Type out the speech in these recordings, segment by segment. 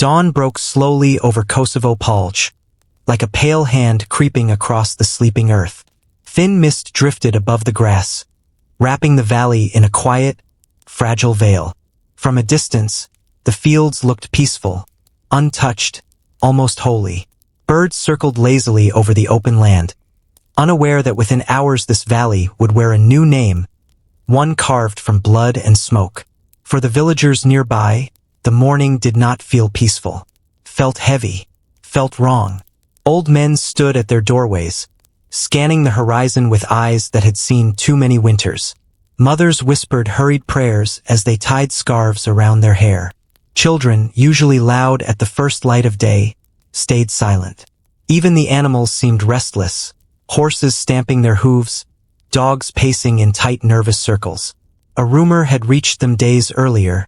Dawn broke slowly over Kosovo Polje, like a pale hand creeping across the sleeping earth. Thin mist drifted above the grass, wrapping the valley in a quiet, fragile veil. From a distance, the fields looked peaceful, untouched, almost holy. Birds circled lazily over the open land, unaware that within hours this valley would wear a new name, one carved from blood and smoke. For the villagers nearby, the morning did not feel peaceful. Felt heavy, felt wrong. Old men stood at their doorways, scanning the horizon with eyes that had seen too many winters. Mothers whispered hurried prayers as they tied scarves around their hair. Children, usually loud at the first light of day, stayed silent. Even the animals seemed restless, horses stamping their hooves, dogs pacing in tight nervous circles. A rumor had reached them days earlier,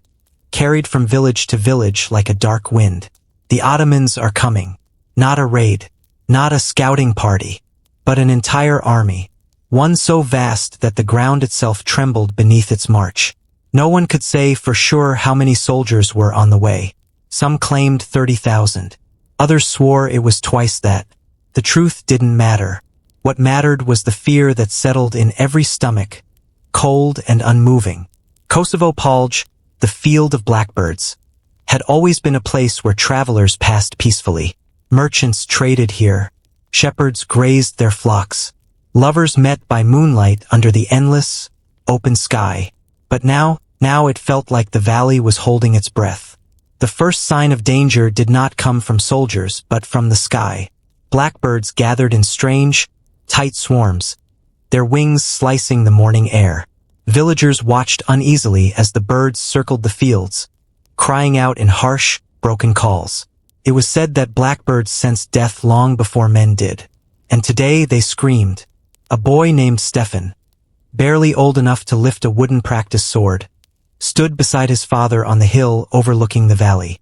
carried from village to village like a dark wind. The Ottomans are coming. Not a raid, not a scouting party, but an entire army. One so vast that the ground itself trembled beneath its march. No one could say for sure how many soldiers were on the way. Some claimed 30,000. Others swore it was twice that. The truth didn't matter. What mattered was the fear that settled in every stomach, cold and unmoving. Kosovo Polje, the field of blackbirds, had always been a place where travelers passed peacefully. Merchants traded here. Shepherds grazed their flocks. Lovers met by moonlight under the endless, open sky. But now it felt like the valley was holding its breath. The first sign of danger did not come from soldiers, but from the sky. Blackbirds gathered in strange, tight swarms, their wings slicing the morning air. Villagers watched uneasily as the birds circled the fields, crying out in harsh, broken calls. It was said that blackbirds sensed death long before men did. And today they screamed. A boy named Stefan, barely old enough to lift a wooden practice sword, stood beside his father on the hill overlooking the valley.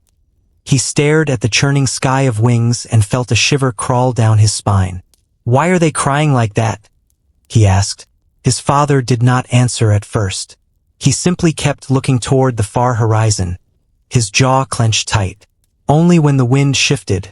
He stared at the churning sky of wings and felt a shiver crawl down his spine. "Why are they crying like that?" he asked. His father did not answer at first. He simply kept looking toward the far horizon, his jaw clenched tight. Only when the wind shifted,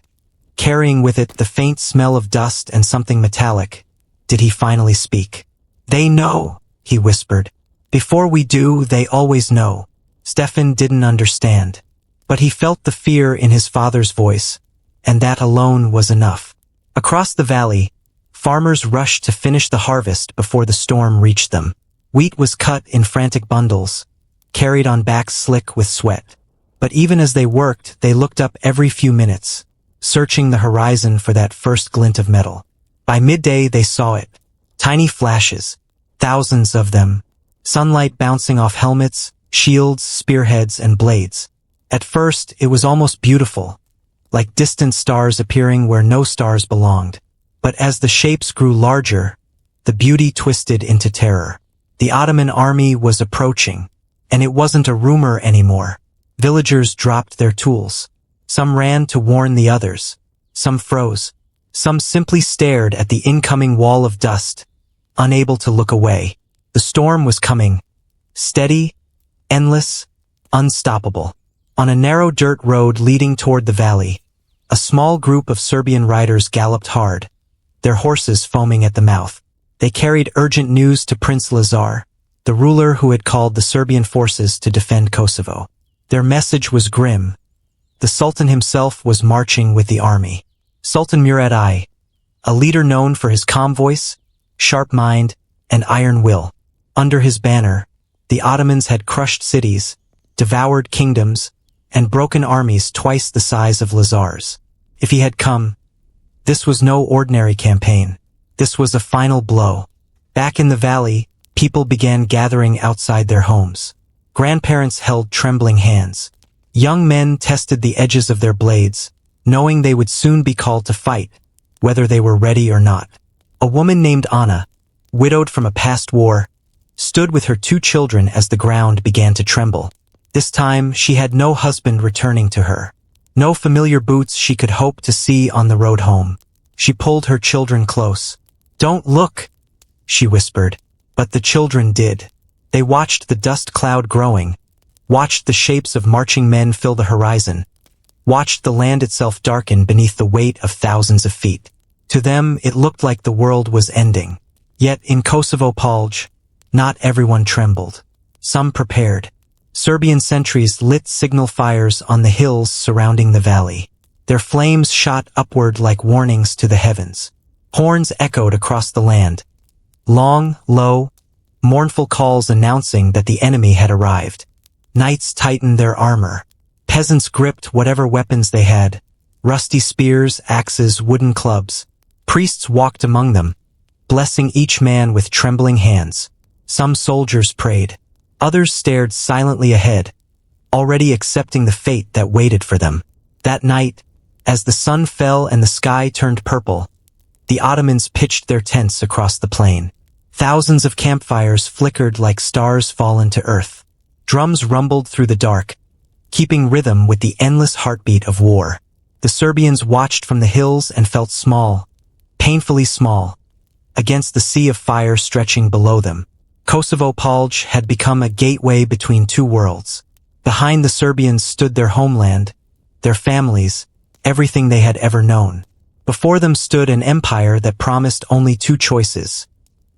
carrying with it the faint smell of dust and something metallic, did he finally speak. "They know," he whispered. "Before we do, they always know." Stefan didn't understand, but he felt the fear in his father's voice, and that alone was enough. Across the valley, farmers rushed to finish the harvest before the storm reached them. Wheat was cut in frantic bundles, carried on backs slick with sweat. But even as they worked, they looked up every few minutes, searching the horizon for that first glint of metal. By midday they saw it. Tiny flashes, thousands of them, sunlight bouncing off helmets, shields, spearheads, and blades. At first, it was almost beautiful, like distant stars appearing where no stars belonged. But as the shapes grew larger, the beauty twisted into terror. The Ottoman army was approaching, and it wasn't a rumor anymore. Villagers dropped their tools. Some ran to warn the others. Some froze. Some simply stared at the incoming wall of dust, unable to look away. The storm was coming. Steady, endless, unstoppable. On a narrow dirt road leading toward the valley, a small group of Serbian riders galloped hard, their horses foaming at the mouth. They carried urgent news to Prince Lazar, the ruler who had called the Serbian forces to defend Kosovo. Their message was grim. The Sultan himself was marching with the army. Sultan Murad I, a leader known for his calm voice, sharp mind, and iron will. Under his banner, the Ottomans had crushed cities, devoured kingdoms, and broken armies twice the size of Lazar's. If he had come, this was no ordinary campaign. This was a final blow. Back in the valley, people began gathering outside their homes. Grandparents held trembling hands. Young men tested the edges of their blades, knowing they would soon be called to fight, whether they were ready or not. A woman named Anna, widowed from a past war, stood with her 2 children as the ground began to tremble. This time, she had no husband returning to her, no familiar boots she could hope to see on the road home. She pulled her children close. "Don't look," she whispered. But the children did. They watched the dust cloud growing, watched the shapes of marching men fill the horizon, watched the land itself darken beneath the weight of thousands of feet. To them, it looked like the world was ending. Yet in Kosovo Polje, not everyone trembled. Some prepared. Serbian sentries lit signal fires on the hills surrounding the valley. Their flames shot upward like warnings to the heavens. Horns echoed across the land. Long, low, mournful calls announcing that the enemy had arrived. Knights tightened their armor. Peasants gripped whatever weapons they had. Rusty spears, axes, wooden clubs. Priests walked among them, blessing each man with trembling hands. Some soldiers prayed. Others stared silently ahead, already accepting the fate that waited for them. That night, as the sun fell and the sky turned purple, the Ottomans pitched their tents across the plain. Thousands of campfires flickered like stars fallen to earth. Drums rumbled through the dark, keeping rhythm with the endless heartbeat of war. The Serbians watched from the hills and felt small, painfully small, against the sea of fire stretching below them. Kosovo Polje had become a gateway between two worlds. Behind the Serbians stood their homeland, their families, everything they had ever known. Before them stood an empire that promised only two choices: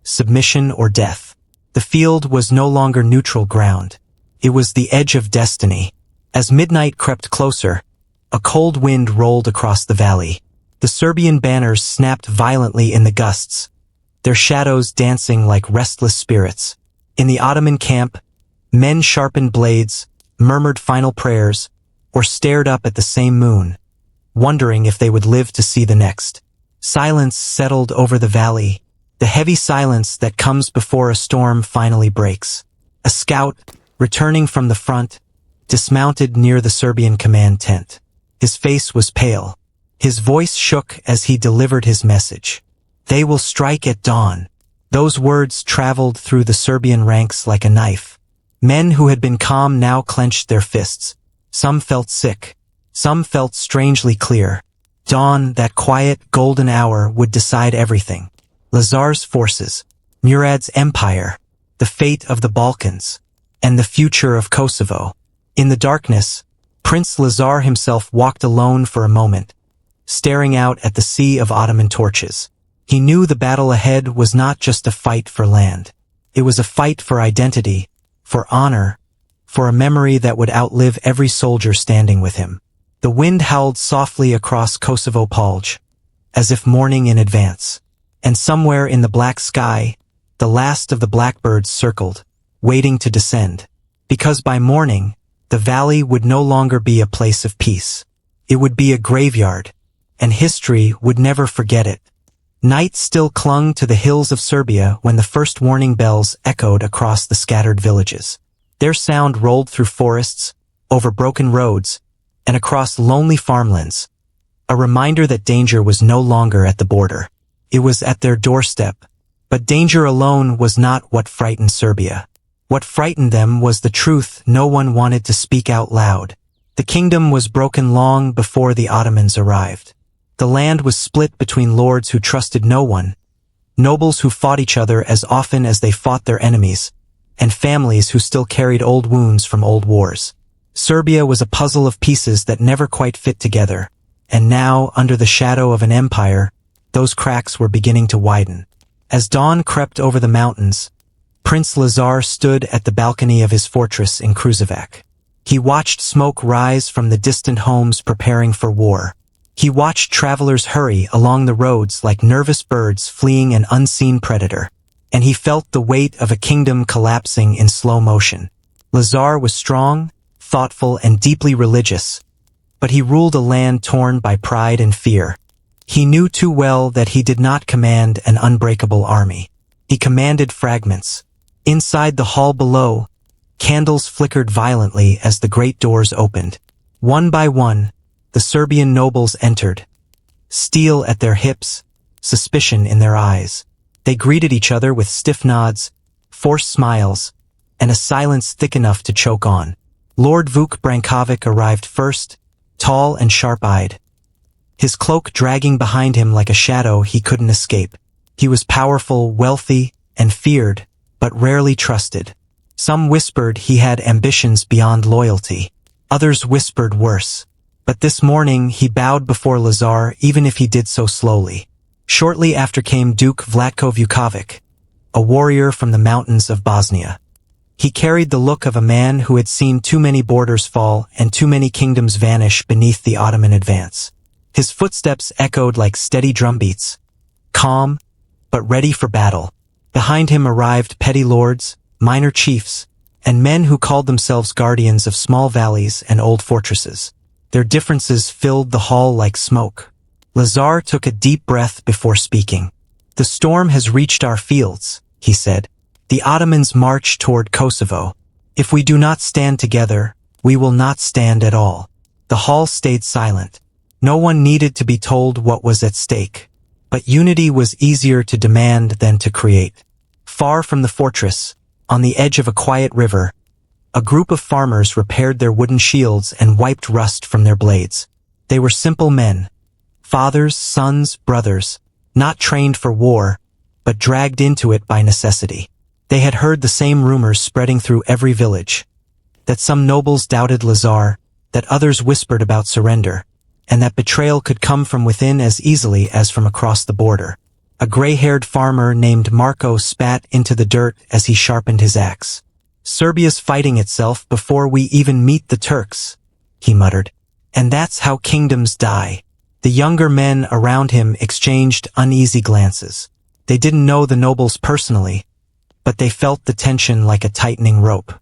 submission or death. The field was no longer neutral ground. It was the edge of destiny. As midnight crept closer, a cold wind rolled across the valley. The Serbian banners snapped violently in the gusts, their shadows dancing like restless spirits. In the Ottoman camp, men sharpened blades, murmured final prayers, or stared up at the same moon, wondering if they would live to see the next. Silence settled over the valley, the heavy silence that comes before a storm finally breaks. A scout, returning from the front, dismounted near the Serbian command tent. His face was pale. His voice shook as he delivered his message. "They will strike at dawn." Those words traveled through the Serbian ranks like a knife. Men who had been calm now clenched their fists. Some felt sick. Some felt strangely clear. Dawn, that quiet, golden hour, would decide everything. Lazar's forces, Murad's empire, the fate of the Balkans, and the future of Kosovo. In the darkness, Prince Lazar himself walked alone for a moment, staring out at the sea of Ottoman torches. He knew the battle ahead was not just a fight for land. It was a fight for identity, for honor, for a memory that would outlive every soldier standing with him. The wind howled softly across Kosovo Polje, as if mourning in advance. And somewhere in the black sky, the last of the blackbirds circled, waiting to descend. Because by morning, the valley would no longer be a place of peace. It would be a graveyard, and history would never forget it. Night still clung to the hills of Serbia when the first warning bells echoed across the scattered villages. Their sound rolled through forests, over broken roads, and across lonely farmlands, a reminder that danger was no longer at the border. It was at their doorstep. But danger alone was not what frightened Serbia. What frightened them was the truth no one wanted to speak out loud. The kingdom was broken long before the Ottomans arrived. The land was split between lords who trusted no one, nobles who fought each other as often as they fought their enemies, and families who still carried old wounds from old wars. Serbia was a puzzle of pieces that never quite fit together, and now, under the shadow of an empire, those cracks were beginning to widen. As dawn crept over the mountains, Prince Lazar stood at the balcony of his fortress in Kruševac. He watched smoke rise from the distant homes preparing for war. He watched travelers hurry along the roads like nervous birds fleeing an unseen predator, and he felt the weight of a kingdom collapsing in slow motion. Lazar was strong, thoughtful, and deeply religious, but he ruled a land torn by pride and fear. He knew too well that he did not command an unbreakable army. He commanded fragments. Inside the hall below, candles flickered violently as the great doors opened. One by one, the Serbian nobles entered, steel at their hips, suspicion in their eyes. They greeted each other with stiff nods, forced smiles, and a silence thick enough to choke on. Lord Vuk Brankovic arrived first, tall and sharp-eyed, his cloak dragging behind him like a shadow he couldn't escape. He was powerful, wealthy, and feared, but rarely trusted. Some whispered he had ambitions beyond loyalty. Others whispered worse. But this morning he bowed before Lazar even if he did so slowly. Shortly after came Duke Vlatko Vukovic, a warrior from the mountains of Bosnia. He carried the look of a man who had seen too many borders fall and too many kingdoms vanish beneath the Ottoman advance. His footsteps echoed like steady drumbeats, calm, but ready for battle. Behind him arrived petty lords, minor chiefs, and men who called themselves guardians of small valleys and old fortresses. Their differences filled the hall like smoke. Lazar took a deep breath before speaking. "The storm has reached our fields," he said. "The Ottomans march toward Kosovo. If we do not stand together, we will not stand at all." The hall stayed silent. No one needed to be told what was at stake. But unity was easier to demand than to create. Far from the fortress, on the edge of a quiet river, a group of farmers repaired their wooden shields and wiped rust from their blades. They were simple men, fathers, sons, brothers, not trained for war, but dragged into it by necessity. They had heard the same rumors spreading through every village, that some nobles doubted Lazar, that others whispered about surrender, and that betrayal could come from within as easily as from across the border. A gray-haired farmer named Marko spat into the dirt as he sharpened his axe. "Serbia's fighting itself before we even meet the Turks," he muttered. "And that's how kingdoms die." The younger men around him exchanged uneasy glances. They didn't know the nobles personally, but they felt the tension like a tightening rope.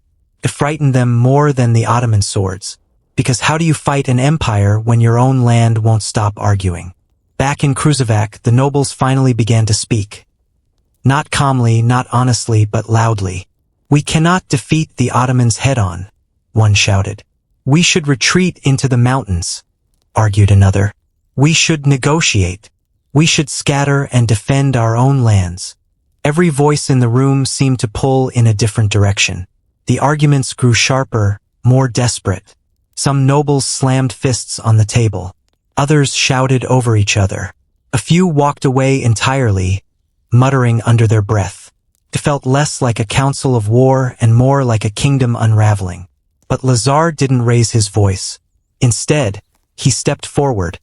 It frightened them more than the Ottoman swords, because how do you fight an empire when your own land won't stop arguing? Back in Kosovo, the nobles finally began to speak. Not calmly, not honestly, but loudly. "We cannot defeat the Ottomans head-on," one shouted. "We should retreat into the mountains," argued another. "We should negotiate. We should scatter and defend our own lands." Every voice in the room seemed to pull in a different direction. The arguments grew sharper, more desperate. Some nobles slammed fists on the table. Others shouted over each other. A few walked away entirely, muttering under their breath. It felt less like a council of war and more like a kingdom unraveling. But Lazar didn't raise his voice. Instead, he stepped forward,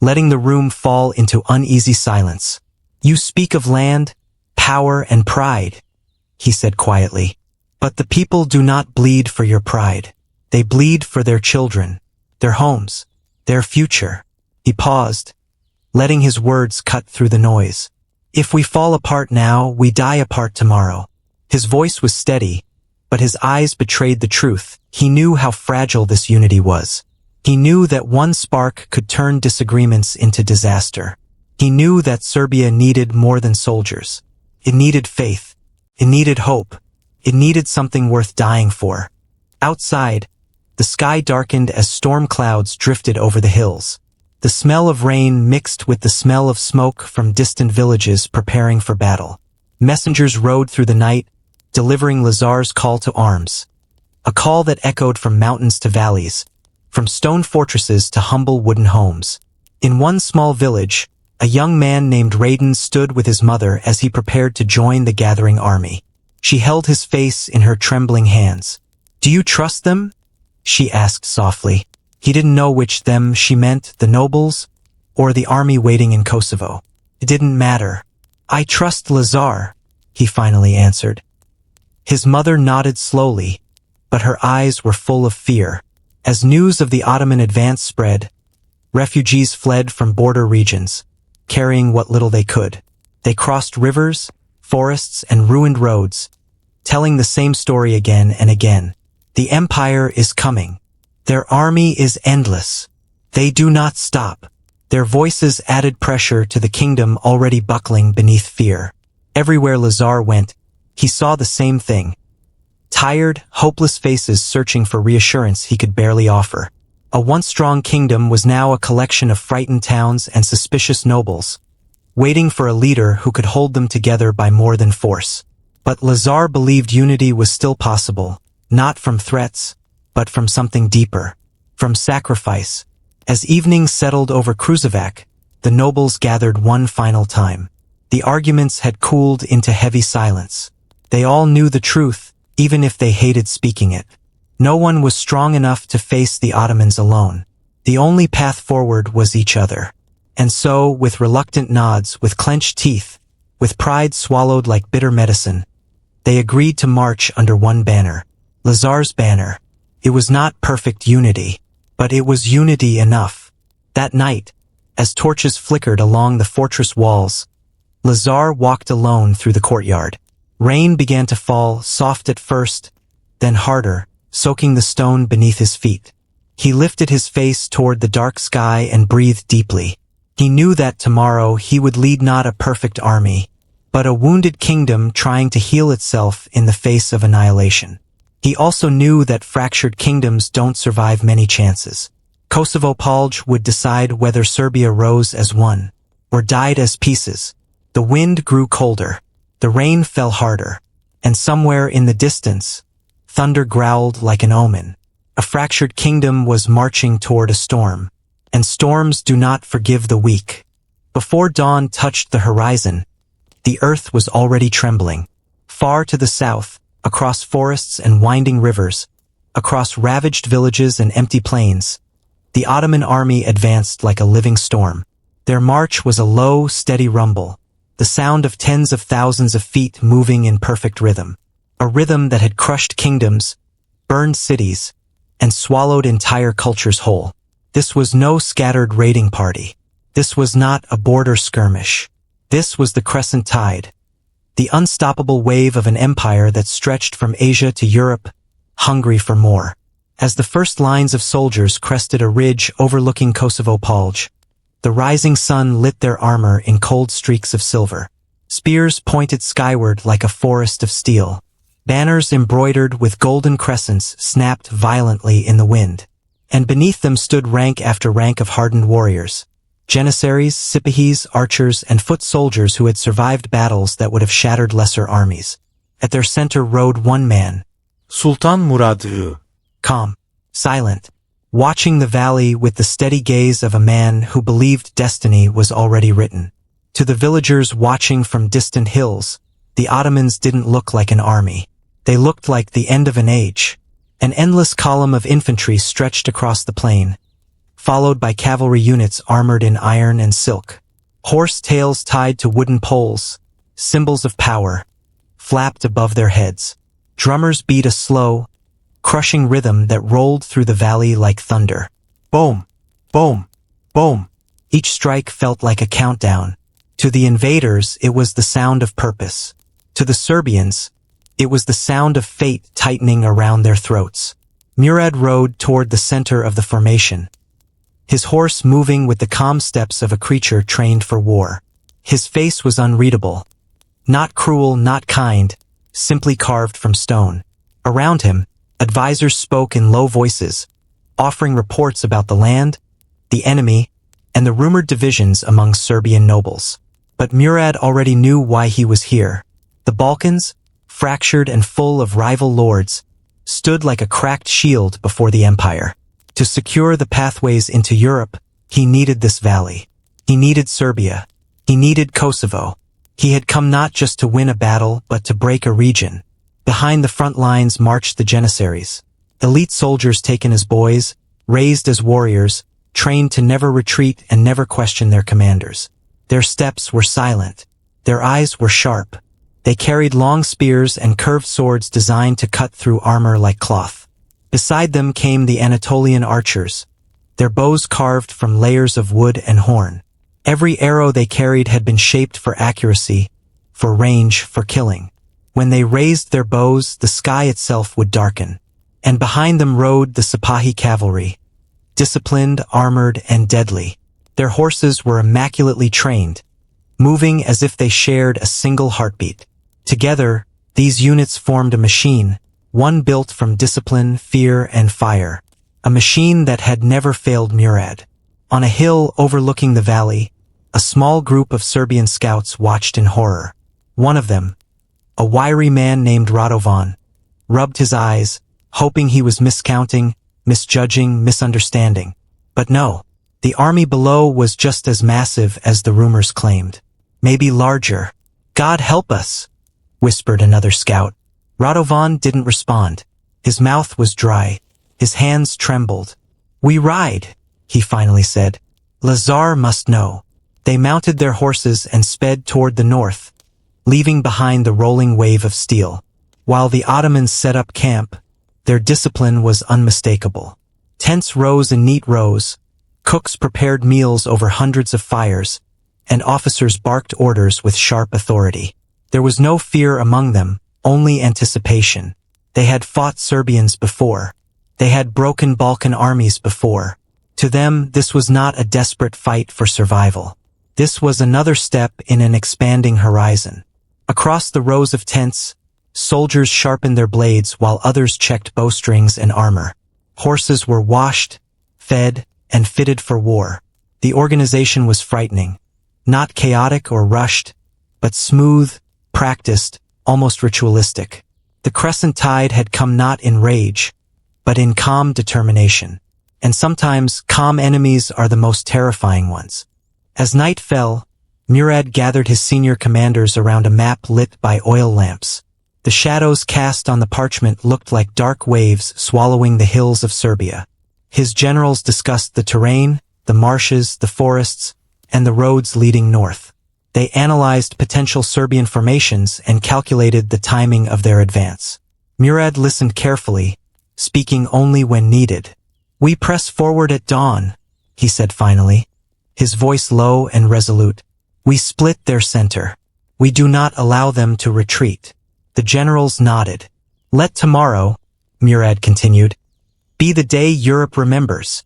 letting the room fall into uneasy silence. "You speak of land, power, and pride," he said quietly. "But the people do not bleed for your pride. They bleed for their children, their homes, their future." He paused, letting his words cut through the noise. "If we fall apart now, we die apart tomorrow." His voice was steady, but his eyes betrayed the truth. He knew how fragile this unity was. He knew that one spark could turn disagreements into disaster. He knew that Serbia needed more than soldiers. It needed faith. It needed hope. It needed something worth dying for. Outside, the sky darkened as storm clouds drifted over the hills. The smell of rain mixed with the smell of smoke from distant villages preparing for battle. Messengers rode through the night, delivering Lazar's call to arms. A call that echoed from mountains to valleys, from stone fortresses to humble wooden homes. In one small village, a young man named Raiden stood with his mother as he prepared to join the gathering army. She held his face in her trembling hands. "Do you trust them?" she asked softly. He didn't know which them she meant, the nobles or the army waiting in Kosovo. It didn't matter. "I trust Lazar," he finally answered. His mother nodded slowly, but her eyes were full of fear. As news of the Ottoman advance spread, refugees fled from border regions, carrying what little they could. They crossed rivers, forests, and ruined roads, telling the same story again and again. "The empire is coming. Their army is endless. They do not stop." Their voices added pressure to the kingdom already buckling beneath fear. Everywhere Lazar went, he saw the same thing. Tired, hopeless faces searching for reassurance he could barely offer. A once strong kingdom was now a collection of frightened towns and suspicious nobles, waiting for a leader who could hold them together by more than force. But Lazar believed unity was still possible, not from threats, but from something deeper, from sacrifice. As evening settled over Kruševac, the nobles gathered one final time. The arguments had cooled into heavy silence. They all knew the truth, even if they hated speaking it. No one was strong enough to face the Ottomans alone. The only path forward was each other. And so, with reluctant nods, with clenched teeth, with pride swallowed like bitter medicine, they agreed to march under one banner, Lazar's banner. It was not perfect unity, but it was unity enough. That night, as torches flickered along the fortress walls, Lazar walked alone through the courtyard. Rain began to fall, soft at first, then harder, soaking the stone beneath his feet. He lifted his face toward the dark sky and breathed deeply. He knew that tomorrow he would lead not a perfect army, but a wounded kingdom trying to heal itself in the face of annihilation. He also knew that fractured kingdoms don't survive many chances. Kosovo Polje would decide whether Serbia rose as one, or died as pieces. The wind grew colder, the rain fell harder, and somewhere in the distance, thunder growled like an omen. A fractured kingdom was marching toward a storm, and storms do not forgive the weak. Before dawn touched the horizon, the earth was already trembling. Far to the south, across forests and winding rivers, across ravaged villages and empty plains, the Ottoman army advanced like a living storm. Their march was a low, steady rumble, the sound of tens of thousands of feet moving in perfect rhythm. A rhythm that had crushed kingdoms, burned cities, and swallowed entire cultures whole. This was no scattered raiding party. This was not a border skirmish. This was the crescent tide, the unstoppable wave of an empire that stretched from Asia to Europe, hungry for more. As the first lines of soldiers crested a ridge overlooking Kosovo Polje, the rising sun lit their armor in cold streaks of silver. Spears pointed skyward like a forest of steel. Banners embroidered with golden crescents snapped violently in the wind. And beneath them stood rank after rank of hardened warriors. Janissaries, Sipahis, archers, and foot soldiers who had survived battles that would have shattered lesser armies. At their center rode one man, Sultan Murad I. Calm, silent, watching the valley with the steady gaze of a man who believed destiny was already written. To the villagers watching from distant hills, the Ottomans didn't look like an army. They looked like the end of an age. An endless column of infantry stretched across the plain, followed by cavalry units armored in iron and silk. Horse tails tied to wooden poles, symbols of power, flapped above their heads. Drummers beat a slow, crushing rhythm that rolled through the valley like thunder. Boom, boom, boom. Each strike felt like a countdown. To the invaders, it was the sound of purpose. To the Serbians, it was the sound of fate tightening around their throats. Murad rode toward the center of the formation, his horse moving with the calm steps of a creature trained for war. His face was unreadable. Not cruel, not kind, simply carved from stone. Around him, advisors spoke in low voices, offering reports about the land, the enemy, and the rumored divisions among Serbian nobles. But Murad already knew why he was here. The Balkans, fractured and full of rival lords, stood like a cracked shield before the empire. To secure the pathways into Europe, he needed this valley. He needed Serbia. He needed Kosovo. He had come not just to win a battle, but to break a region. Behind the front lines marched the Janissaries, elite soldiers taken as boys, raised as warriors, trained to never retreat and never question their commanders. Their steps were silent. Their eyes were sharp. They carried long spears and curved swords designed to cut through armor like cloth. Beside them came the Anatolian archers, their bows carved from layers of wood and horn. Every arrow they carried had been shaped for accuracy, for range, for killing. When they raised their bows, the sky itself would darken. And behind them rode the Sipahi cavalry, disciplined, armored, and deadly. Their horses were immaculately trained, moving as if they shared a single heartbeat. Together, these units formed a machine, one built from discipline, fear, and fire. A machine that had never failed Murad. On a hill overlooking the valley, a small group of Serbian scouts watched in horror. One of them, a wiry man named Radovan, rubbed his eyes, hoping he was miscounting, misjudging, misunderstanding. But no, the army below was just as massive as the rumors claimed. Maybe larger. God help us, whispered another scout. Radovan didn't respond. His mouth was dry. His hands trembled. We ride, he finally said. Lazar must know. They mounted their horses and sped toward the north, leaving behind the rolling wave of steel. While the Ottomans set up camp, their discipline was unmistakable. Tents rose in neat rows, cooks prepared meals over hundreds of fires, and officers barked orders with sharp authority. There was no fear among them, only anticipation. They had fought Serbians before. They had broken Balkan armies before. To them, this was not a desperate fight for survival. This was another step in an expanding horizon. Across the rows of tents, soldiers sharpened their blades while others checked bowstrings and armor. Horses were washed, fed, and fitted for war. The organization was frightening. Not chaotic or rushed, but smooth, practiced, almost ritualistic. The crescent tide had come not in rage, but in calm determination. And sometimes calm enemies are the most terrifying ones. As night fell, Murad gathered his senior commanders around a map lit by oil lamps. The shadows cast on the parchment looked like dark waves swallowing the hills of Serbia. His generals discussed the terrain, the marshes, the forests, and the roads leading north. They analyzed potential Serbian formations and calculated the timing of their advance. Murad listened carefully, speaking only when needed. "We press forward at dawn," he said finally, his voice low and resolute. "We split their center. We do not allow them to retreat." The generals nodded. "Let tomorrow," Murad continued, "be the day Europe remembers."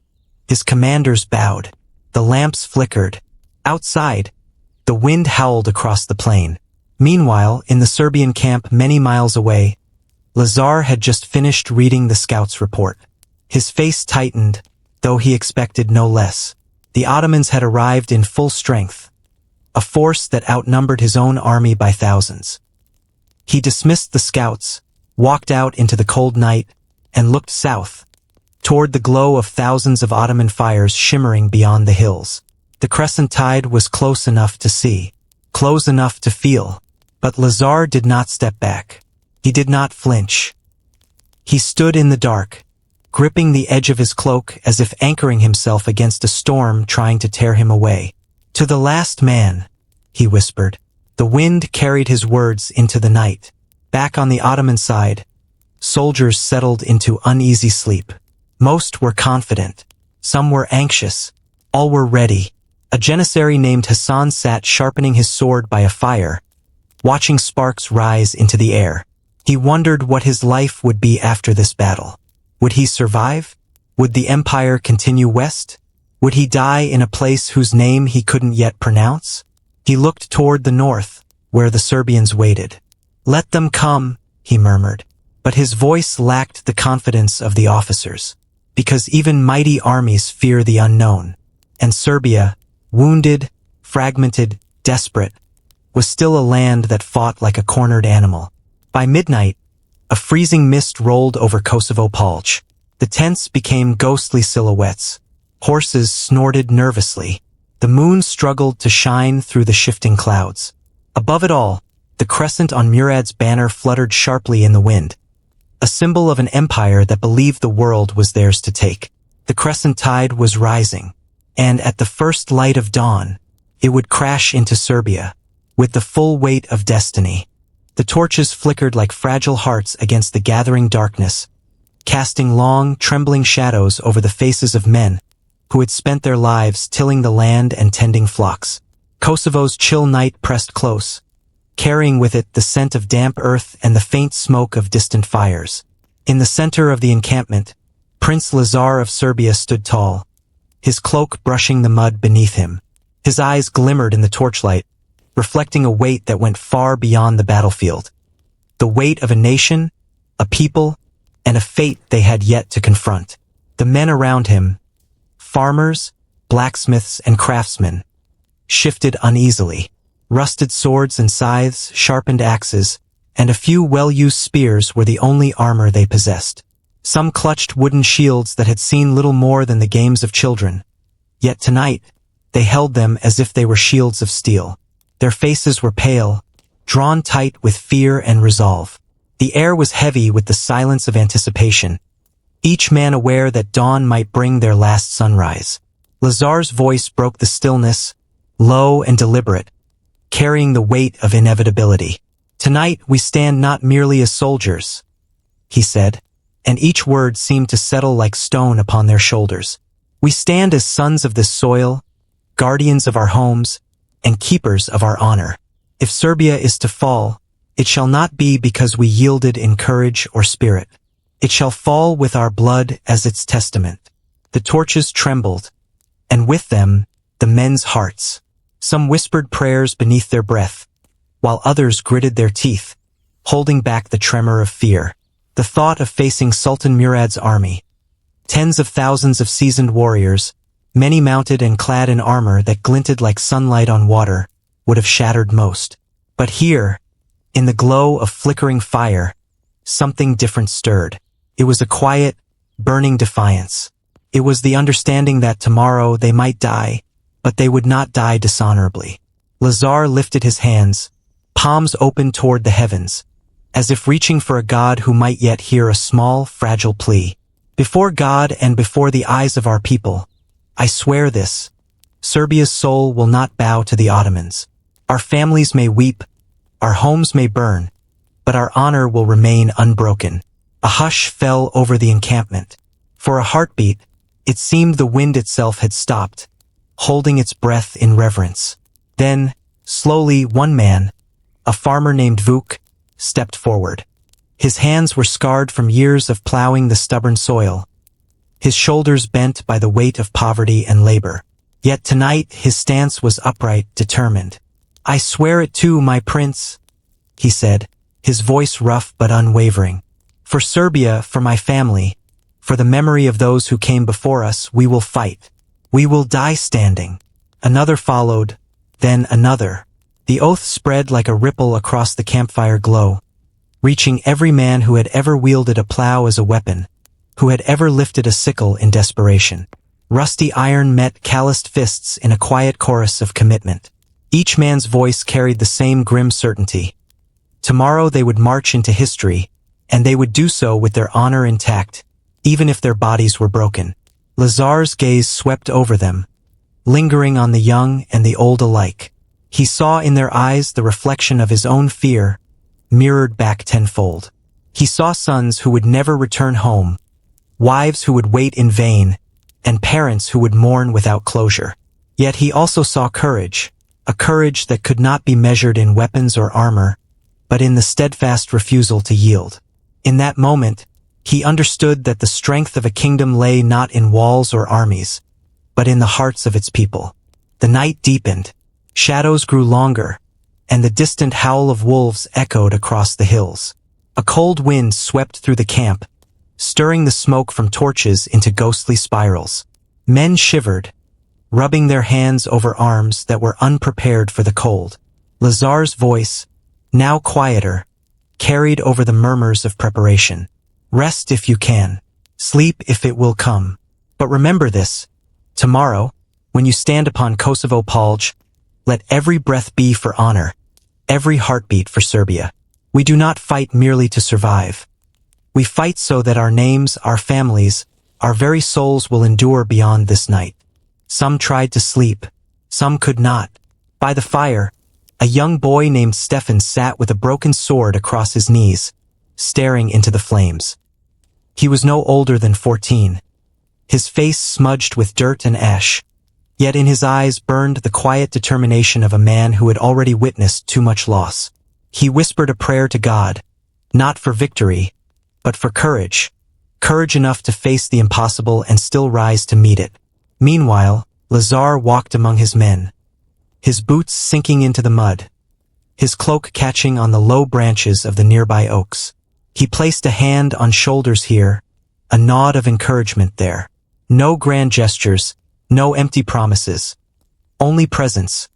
His commanders bowed. The lamps flickered. Outside, the wind howled across the plain. Meanwhile, in the Serbian camp many miles away, Lazar had just finished reading the scout's report. His face tightened, though he expected no less. The Ottomans had arrived in full strength, a force that outnumbered his own army by thousands. He dismissed the scouts, walked out into the cold night, and looked south, toward the glow of thousands of Ottoman fires shimmering beyond the hills. The crescent tide was close enough to see, close enough to feel, but Lazar did not step back. He did not flinch. He stood in the dark, gripping the edge of his cloak as if anchoring himself against a storm trying to tear him away. "To the last man," he whispered. The wind carried his words into the night. Back on the Ottoman side, soldiers settled into uneasy sleep. Most were confident. Some were anxious. All were ready. A janissary named Hassan sat sharpening his sword by a fire, watching sparks rise into the air. He wondered what his life would be after this battle. Would he survive? Would the empire continue west? Would he die in a place whose name he couldn't yet pronounce? He looked toward the north, where the Serbians waited. "Let them come," he murmured. But his voice lacked the confidence of the officers, because even mighty armies fear the unknown. And Serbia, wounded, fragmented, desperate, was still a land that fought like a cornered animal. By midnight, a freezing mist rolled over Kosovo Polje. The tents became ghostly silhouettes. Horses snorted nervously. The moon struggled to shine through the shifting clouds. Above it all, the crescent on Murad's banner fluttered sharply in the wind, a symbol of an empire that believed the world was theirs to take. The crescent tide was rising, and at the first light of dawn, it would crash into Serbia, with the full weight of destiny. The torches flickered like fragile hearts against the gathering darkness, casting long, trembling shadows over the faces of men who had spent their lives tilling the land and tending flocks. Kosovo's chill night pressed close, carrying with it the scent of damp earth and the faint smoke of distant fires. In the center of the encampment, Prince Lazar of Serbia stood tall, his cloak brushing the mud beneath him. His eyes glimmered in the torchlight, reflecting a weight that went far beyond the battlefield. The weight of a nation, a people, and a fate they had yet to confront. The men around him, farmers, blacksmiths, and craftsmen, shifted uneasily. Rusted swords and scythes, sharpened axes, and a few well-used spears were the only armor they possessed. Some clutched wooden shields that had seen little more than the games of children. Yet tonight, they held them as if they were shields of steel. Their faces were pale, drawn tight with fear and resolve. The air was heavy with the silence of anticipation, each man aware that dawn might bring their last sunrise. Lazar's voice broke the stillness, low and deliberate, carrying the weight of inevitability. "Tonight we stand not merely as soldiers," he said, and each word seemed to settle like stone upon their shoulders. "We stand as sons of this soil, guardians of our homes, and keepers of our honor. If Serbia is to fall, it shall not be because we yielded in courage or spirit. It shall fall with our blood as its testament." The torches trembled, and with them, the men's hearts. Some whispered prayers beneath their breath, while others gritted their teeth, holding back the tremor of fear. The thought of facing Sultan Murad's army, tens of thousands of seasoned warriors, many mounted and clad in armor that glinted like sunlight on water, would have shattered most. But here, in the glow of flickering fire, something different stirred. It was a quiet, burning defiance. It was the understanding that tomorrow they might die, but they would not die dishonorably. Lazar lifted his hands, palms open toward the heavens, as if reaching for a God who might yet hear a small, fragile plea. "Before God and before the eyes of our people, I swear this: Serbia's soul will not bow to the Ottomans. Our families may weep, our homes may burn, but our honor will remain unbroken." A hush fell over the encampment. For a heartbeat, it seemed the wind itself had stopped, holding its breath in reverence. Then, slowly, one man, a farmer named Vuk, stepped forward. His hands were scarred from years of plowing the stubborn soil, his shoulders bent by the weight of poverty and labor. Yet tonight his stance was upright, determined. "I swear it too, my prince," he said, his voice rough but unwavering. "For Serbia, for my family, for the memory of those who came before us, we will fight. We will die standing." Another followed, then another. The oath spread like a ripple across the campfire glow, reaching every man who had ever wielded a plow as a weapon, who had ever lifted a sickle in desperation. Rusty iron met calloused fists in a quiet chorus of commitment. Each man's voice carried the same grim certainty. Tomorrow they would march into history, and they would do so with their honor intact, even if their bodies were broken. Lazar's gaze swept over them, lingering on the young and the old alike. He saw in their eyes the reflection of his own fear, mirrored back tenfold. He saw sons who would never return home, wives who would wait in vain, and parents who would mourn without closure. Yet he also saw courage, a courage that could not be measured in weapons or armor, but in the steadfast refusal to yield. In that moment, he understood that the strength of a kingdom lay not in walls or armies, but in the hearts of its people. The night deepened, shadows grew longer, and the distant howl of wolves echoed across the hills. A cold wind swept through the camp, stirring the smoke from torches into ghostly spirals. Men shivered, rubbing their hands over arms that were unprepared for the cold. Lazar's voice, now quieter, carried over the murmurs of preparation. "Rest if you can. Sleep if it will come. But remember this: tomorrow, when you stand upon Kosovo Polje, let every breath be for honor, every heartbeat for Serbia. We do not fight merely to survive. We fight so that our names, our families, our very souls will endure beyond this night." Some tried to sleep. Some could not. By the fire, a young boy named Stefan sat with a broken sword across his knees, staring into the flames. He was no older than 14, his face smudged with dirt and ash, yet in his eyes burned the quiet determination of a man who had already witnessed too much loss. He whispered a prayer to God, not for victory, but for courage, courage enough to face the impossible and still rise to meet it. Meanwhile, Lazar walked among his men, his boots sinking into the mud, his cloak catching on the low branches of the nearby oaks. He placed a hand on shoulders here, a nod of encouragement there. No grand gestures, no empty promises. Only presence,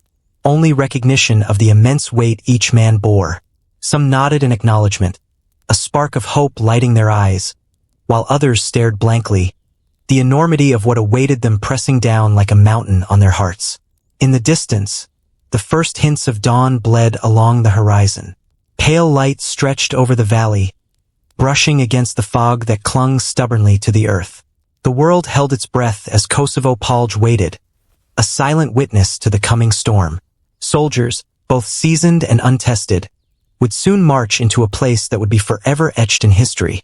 only recognition of the immense weight each man bore. Some nodded in acknowledgement, a spark of hope lighting their eyes, while others stared blankly, the enormity of what awaited them pressing down like a mountain on their hearts. In the distance, the first hints of dawn bled along the horizon. Pale light stretched over the valley, brushing against the fog that clung stubbornly to the earth. The world held its breath as Kosovo Polje waited, a silent witness to the coming storm. Soldiers, both seasoned and untested, would soon march into a place that would be forever etched in history.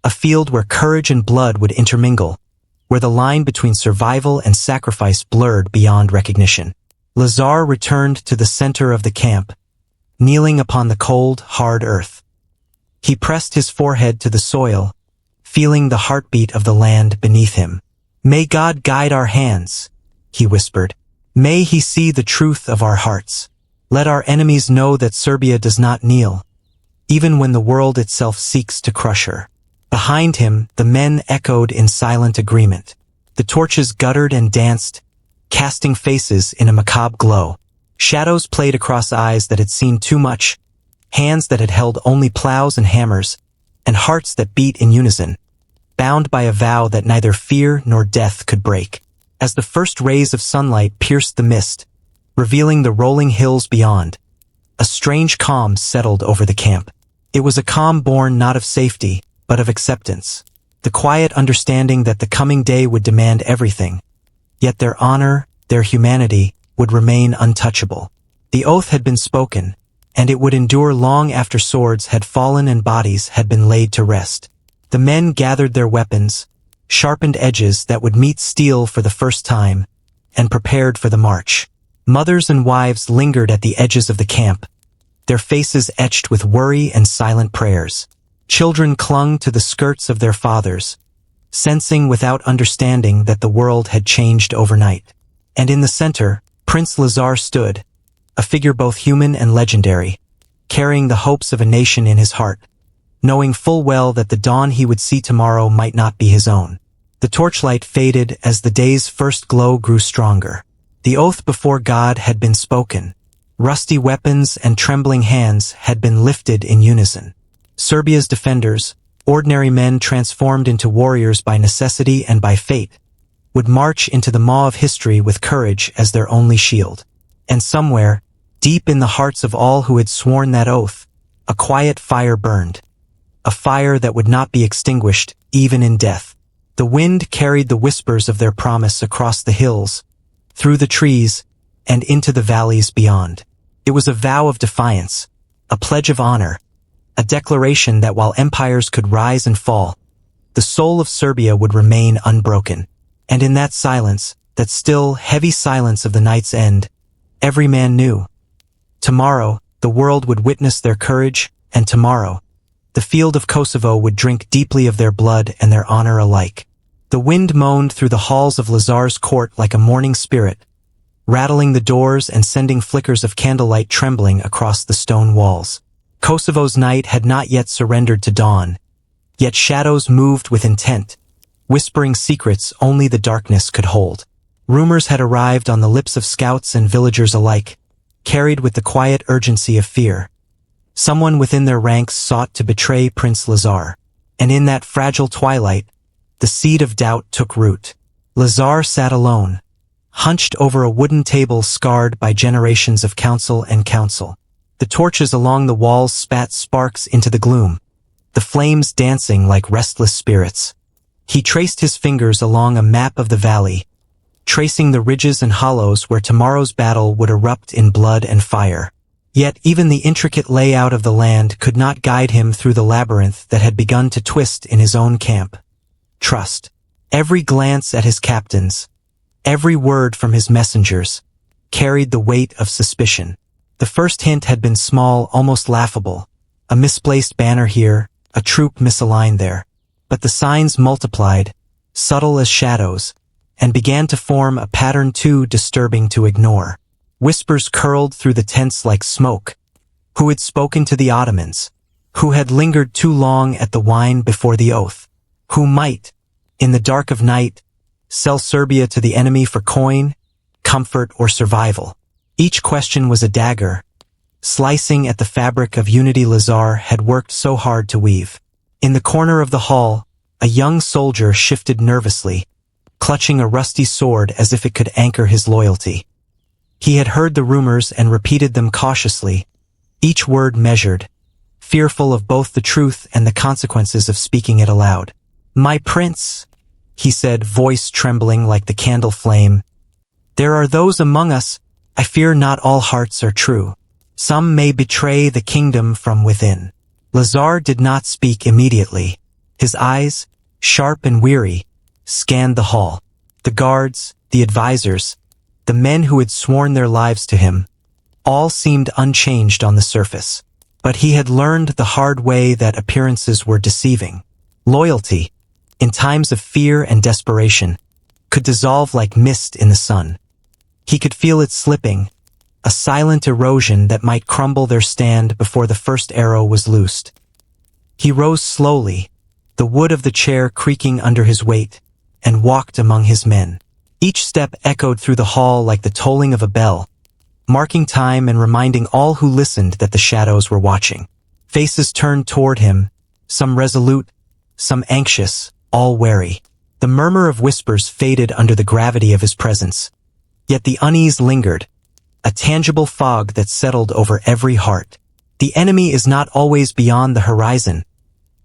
A field where courage and blood would intermingle, where the line between survival and sacrifice blurred beyond recognition. Lazar returned to the center of the camp, kneeling upon the cold, hard earth. He pressed his forehead to the soil, feeling the heartbeat of the land beneath him. "May God guide our hands," he whispered. "May he see the truth of our hearts. Let our enemies know that Serbia does not kneel, even when the world itself seeks to crush her." Behind him, the men echoed in silent agreement. The torches guttered and danced, casting faces in a macabre glow. Shadows played across eyes that had seen too much, hands that had held only plows and hammers, and hearts that beat in unison, bound by a vow that neither fear nor death could break. As the first rays of sunlight pierced the mist, revealing the rolling hills beyond, a strange calm settled over the camp. It was a calm born not of safety, but of acceptance. The quiet understanding that the coming day would demand everything, yet their honor, their humanity, would remain untouchable. The oath had been spoken, and it would endure long after swords had fallen and bodies had been laid to rest. The men gathered their weapons, sharpened edges that would meet steel for the first time, and prepared for the march. Mothers and wives lingered at the edges of the camp, their faces etched with worry and silent prayers. Children clung to the skirts of their fathers, sensing without understanding that the world had changed overnight. And in the center, Prince Lazar stood, a figure both human and legendary, carrying the hopes of a nation in his heart, knowing full well that the dawn he would see tomorrow might not be his own. The torchlight faded as the day's first glow grew stronger. The oath before God had been spoken. Rusty weapons and trembling hands had been lifted in unison. Serbia's defenders, ordinary men transformed into warriors by necessity and by fate, would march into the maw of history with courage as their only shield. And somewhere, deep in the hearts of all who had sworn that oath, a quiet fire burned. A fire that would not be extinguished, even in death. The wind carried the whispers of their promise across the hills, through the trees, and into the valleys beyond. It was a vow of defiance, a pledge of honor, a declaration that while empires could rise and fall, the soul of Serbia would remain unbroken. And in that silence, that still, heavy silence of the night's end, every man knew. Tomorrow, the world would witness their courage, and tomorrow, the field of Kosovo would drink deeply of their blood and their honor alike. The wind moaned through the halls of Lazar's court like a mourning spirit, rattling the doors and sending flickers of candlelight trembling across the stone walls. Kosovo's night had not yet surrendered to dawn, yet shadows moved with intent, whispering secrets only the darkness could hold. Rumors had arrived on the lips of scouts and villagers alike, carried with the quiet urgency of fear. Someone within their ranks sought to betray Prince Lazar, and in that fragile twilight, the seed of doubt took root. Lazar sat alone, hunched over a wooden table scarred by generations of counsel and counsel. The torches along the walls spat sparks into the gloom, the flames dancing like restless spirits. He traced his fingers along a map of the valley, tracing the ridges and hollows where tomorrow's battle would erupt in blood and fire. Yet even the intricate layout of the land could not guide him through the labyrinth that had begun to twist in his own camp. Trust. Every glance at his captains, every word from his messengers, carried the weight of suspicion. The first hint had been small, almost laughable, a misplaced banner here, a troop misaligned there. But the signs multiplied, subtle as shadows, and began to form a pattern too disturbing to ignore. Whispers curled through the tents like smoke. Who had spoken to the Ottomans? Who had lingered too long at the wine before the oath? Who might, in the dark of night, sell Serbia to the enemy for coin, comfort, or survival? Each question was a dagger, slicing at the fabric of unity Lazar had worked so hard to weave. In the corner of the hall, a young soldier shifted nervously, clutching a rusty sword as if it could anchor his loyalty. He had heard the rumors and repeated them cautiously, each word measured, fearful of both the truth and the consequences of speaking it aloud. "My prince," he said, voice trembling like the candle flame. "There are those among us, I fear not all hearts are true. Some may betray the kingdom from within." Lazar did not speak immediately. His eyes, sharp and weary, scanned the hall. The guards, the advisors, the men who had sworn their lives to him, all seemed unchanged on the surface. But he had learned the hard way that appearances were deceiving. Loyalty, in times of fear and desperation, could dissolve like mist in the sun. He could feel it slipping, a silent erosion that might crumble their stand before the first arrow was loosed. He rose slowly, the wood of the chair creaking under his weight, and walked among his men. Each step echoed through the hall like the tolling of a bell, marking time and reminding all who listened that the shadows were watching. Faces turned toward him, some resolute, some anxious, all wary. The murmur of whispers faded under the gravity of his presence. Yet the unease lingered, a tangible fog that settled over every heart. "The enemy is not always beyond the horizon,"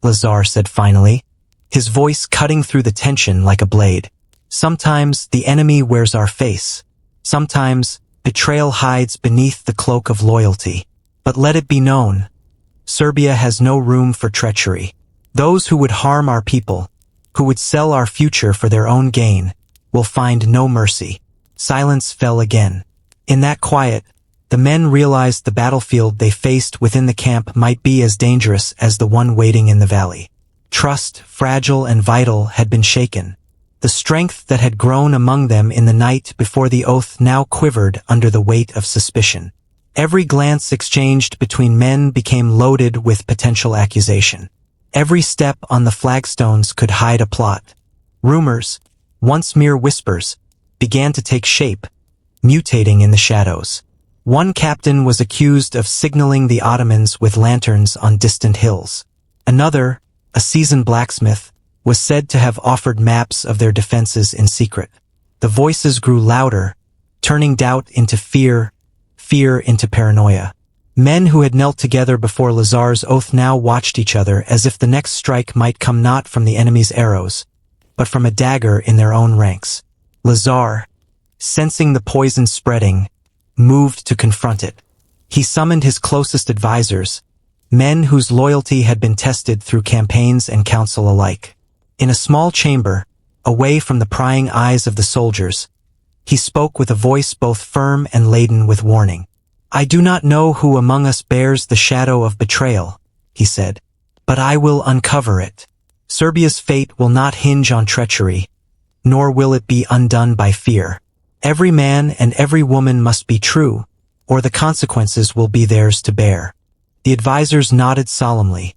Lazar said finally, his voice cutting through the tension like a blade. "Sometimes the enemy wears our face. Sometimes betrayal hides beneath the cloak of loyalty. But let it be known, Serbia has no room for treachery. Those who would harm our people, who would sell our future for their own gain, will find no mercy." Silence fell again. In that quiet, the men realized the battlefield they faced within the camp might be as dangerous as the one waiting in the valley. Trust, fragile and vital, had been shaken. The strength that had grown among them in the night before the oath now quivered under the weight of suspicion. Every glance exchanged between men became loaded with potential accusation. Every step on the flagstones could hide a plot. Rumors, once mere whispers, began to take shape, mutating in the shadows. One captain was accused of signaling the Ottomans with lanterns on distant hills. Another, a seasoned blacksmith, was said to have offered maps of their defenses in secret. The voices grew louder, turning doubt into fear, fear into paranoia. Men who had knelt together before Lazar's oath now watched each other as if the next strike might come not from the enemy's arrows, but from a dagger in their own ranks. Lazar, sensing the poison spreading, moved to confront it. He summoned his closest advisors, men whose loyalty had been tested through campaigns and counsel alike. In a small chamber, away from the prying eyes of the soldiers, he spoke with a voice both firm and laden with warning. "I do not know who among us bears the shadow of betrayal," he said, "but I will uncover it. Serbia's fate will not hinge on treachery, nor will it be undone by fear. Every man and every woman must be true, or the consequences will be theirs to bear." The advisors nodded solemnly,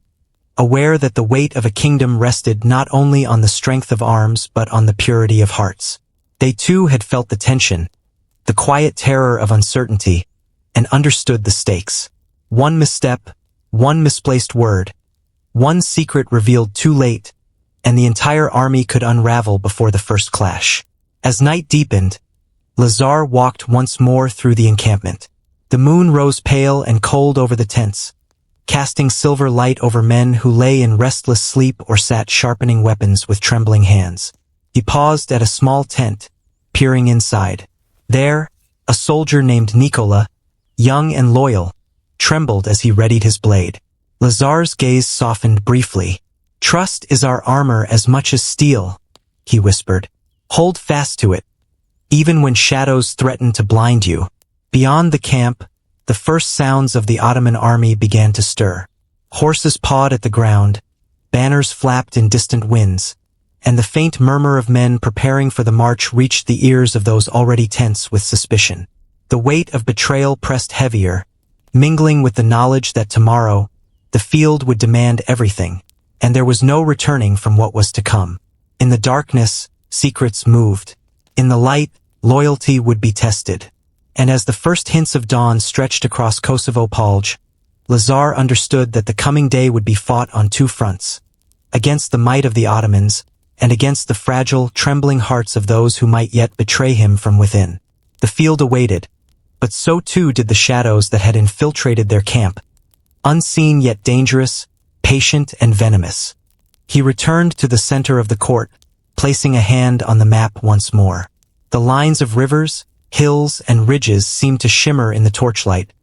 aware that the weight of a kingdom rested not only on the strength of arms but on the purity of hearts. They too had felt the tension, the quiet terror of uncertainty, and understood the stakes. One misstep, one misplaced word, one secret revealed too late, and the entire army could unravel before the first clash. As night deepened, Lazar walked once more through the encampment. The moon rose pale and cold over the tents, casting silver light over men who lay in restless sleep or sat sharpening weapons with trembling hands. He paused at a small tent, peering inside. There, a soldier named Nikola, young and loyal, trembled as he readied his blade. Lazar's gaze softened briefly. "Trust is our armor as much as steel," he whispered. "Hold fast to it, even when shadows threaten to blind you." Beyond the camp, the first sounds of the Ottoman army began to stir. Horses pawed at the ground, banners flapped in distant winds, and the faint murmur of men preparing for the march reached the ears of those already tense with suspicion. The weight of betrayal pressed heavier, mingling with the knowledge that tomorrow, the field would demand everything, and there was no returning from what was to come. In the darkness, secrets moved. In the light, loyalty would be tested. And as the first hints of dawn stretched across Kosovo Polje, Lazar understood that the coming day would be fought on two fronts, against the might of the Ottomans, and against the fragile, trembling hearts of those who might yet betray him from within. The field awaited, but so too did the shadows that had infiltrated their camp, unseen yet dangerous, patient and venomous. He returned to the center of the court, placing a hand on the map once more. The lines of rivers, hills, and ridges seemed to shimmer in the torchlight,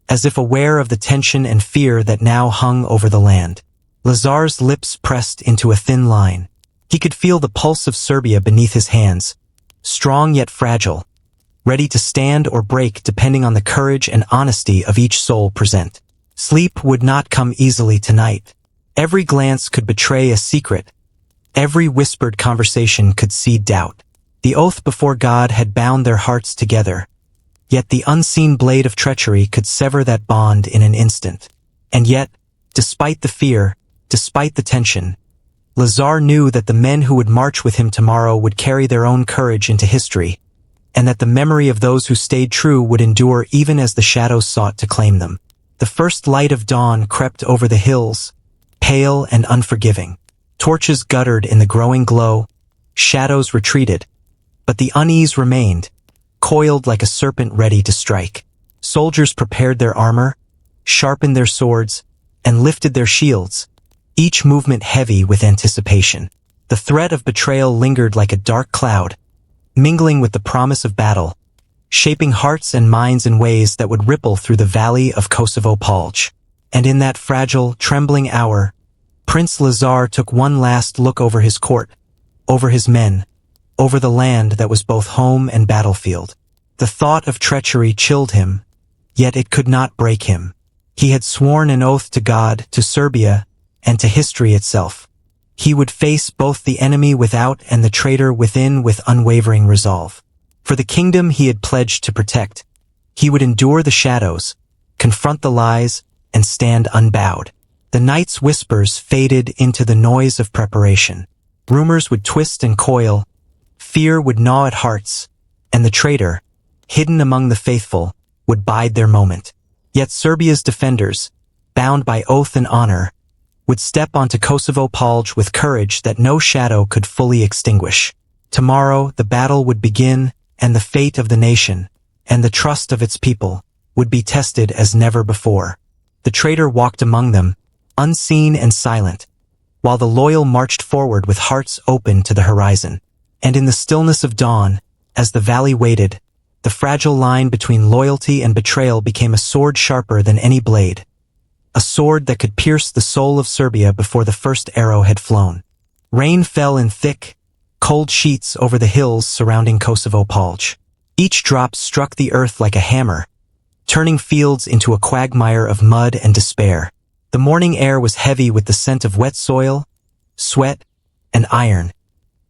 as if aware of the tension and fear that now hung over the land. Lazar's lips pressed into a thin line. He could feel the pulse of Serbia beneath his hands, strong yet fragile, ready to stand or break depending on the courage and honesty of each soul present. Sleep would not come easily tonight. Every glance could betray a secret. Every whispered conversation could seed doubt. The oath before God had bound their hearts together, yet the unseen blade of treachery could sever that bond in an instant. And yet, despite the fear, despite the tension, Lazar knew that the men who would march with him tomorrow would carry their own courage into history, and that the memory of those who stayed true would endure even as the shadows sought to claim them. The first light of dawn crept over the hills, pale and unforgiving. Torches guttered in the growing glow, shadows retreated, but the unease remained, coiled like a serpent ready to strike. Soldiers prepared their armor, sharpened their swords, and lifted their shields, each movement heavy with anticipation. The threat of betrayal lingered like a dark cloud, mingling with the promise of battle, shaping hearts and minds in ways that would ripple through the valley of Kosovo Polje. And in that fragile, trembling hour, Prince Lazar took one last look over his court, over his men, over the land that was both home and battlefield. The thought of treachery chilled him, yet it could not break him. He had sworn an oath to God, to Serbia, and to history itself. He would face both the enemy without and the traitor within with unwavering resolve. For the kingdom he had pledged to protect, he would endure the shadows, confront the lies, and stand unbowed. The night's whispers faded into the noise of preparation. Rumors would twist and coil, fear would gnaw at hearts, and the traitor, hidden among the faithful, would bide their moment. Yet Serbia's defenders, bound by oath and honor, would step onto Kosovo Polje with courage that no shadow could fully extinguish. Tomorrow the battle would begin, and the fate of the nation, and the trust of its people, would be tested as never before. The traitor walked among them, unseen and silent, while the loyal marched forward with hearts open to the horizon. And in the stillness of dawn, as the valley waited, the fragile line between loyalty and betrayal became a sword sharper than any blade, a sword that could pierce the soul of Serbia before the first arrow had flown. Rain fell in thick, cold sheets over the hills surrounding Kosovo Polje. Each drop struck the earth like a hammer, turning fields into a quagmire of mud and despair. The morning air was heavy with the scent of wet soil, sweat, and iron,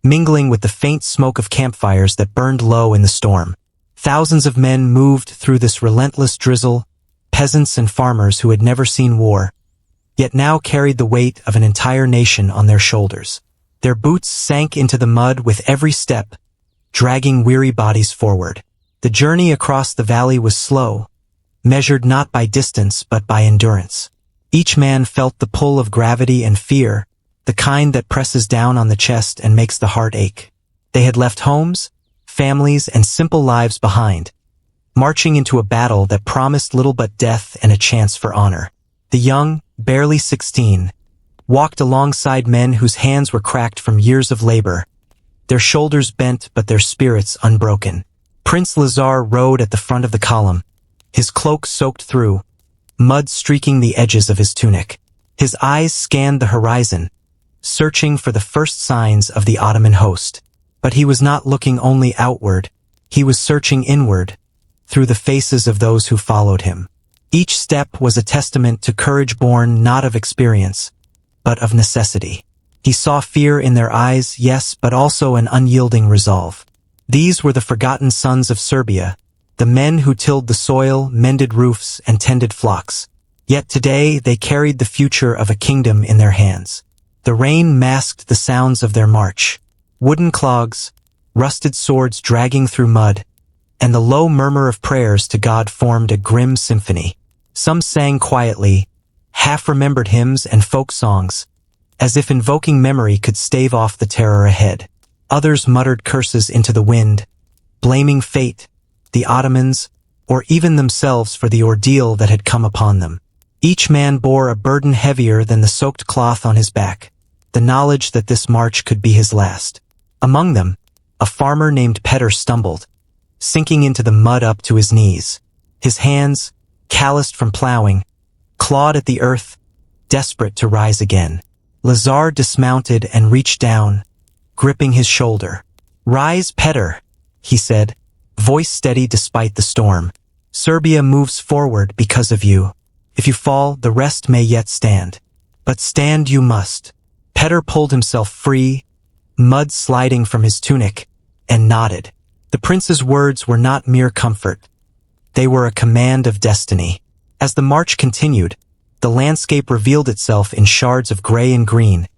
mingling with the faint smoke of campfires that burned low in the storm. Thousands of men moved through this relentless drizzle, peasants and farmers who had never seen war, yet now carried the weight of an entire nation on their shoulders. Their boots sank into the mud with every step, dragging weary bodies forward. The journey across the valley was slow, measured not by distance but by endurance. Each man felt the pull of gravity and fear, the kind that presses down on the chest and makes the heart ache. They had left homes, families, and simple lives behind, marching into a battle that promised little but death and a chance for honor. The young, barely 16, walked alongside men whose hands were cracked from years of labor, their shoulders bent but their spirits unbroken. Prince Lazar rode at the front of the column, his cloak soaked through, mud streaking the edges of his tunic. His eyes scanned the horizon, searching for the first signs of the Ottoman host. But he was not looking only outward, he was searching inward, through the faces of those who followed him. Each step was a testament to courage born not of experience, but of necessity. He saw fear in their eyes, yes, but also an unyielding resolve. These were the forgotten sons of Serbia, the men who tilled the soil, mended roofs, and tended flocks. Yet today they carried the future of a kingdom in their hands. The rain masked the sounds of their march. Wooden clogs, rusted swords dragging through mud, and the low murmur of prayers to God formed a grim symphony. Some sang quietly, half-remembered hymns and folk songs, as if invoking memory could stave off the terror ahead. Others muttered curses into the wind, blaming fate, the Ottomans, or even themselves for the ordeal that had come upon them. Each man bore a burden heavier than the soaked cloth on his back, the knowledge that this march could be his last. Among them, a farmer named Petar stumbled, sinking into the mud up to his knees. His hands, calloused from plowing, clawed at the earth, desperate to rise again. Lazar dismounted and reached down, gripping his shoulder. "Rise, Petar," he said, voice steady despite the storm. "Serbia moves forward because of you. If you fall, the rest may yet stand. But stand you must." Petar pulled himself free, mud sliding from his tunic, and nodded. The prince's words were not mere comfort. They were a command of destiny. As the march continued, the landscape revealed itself in shards of gray and green,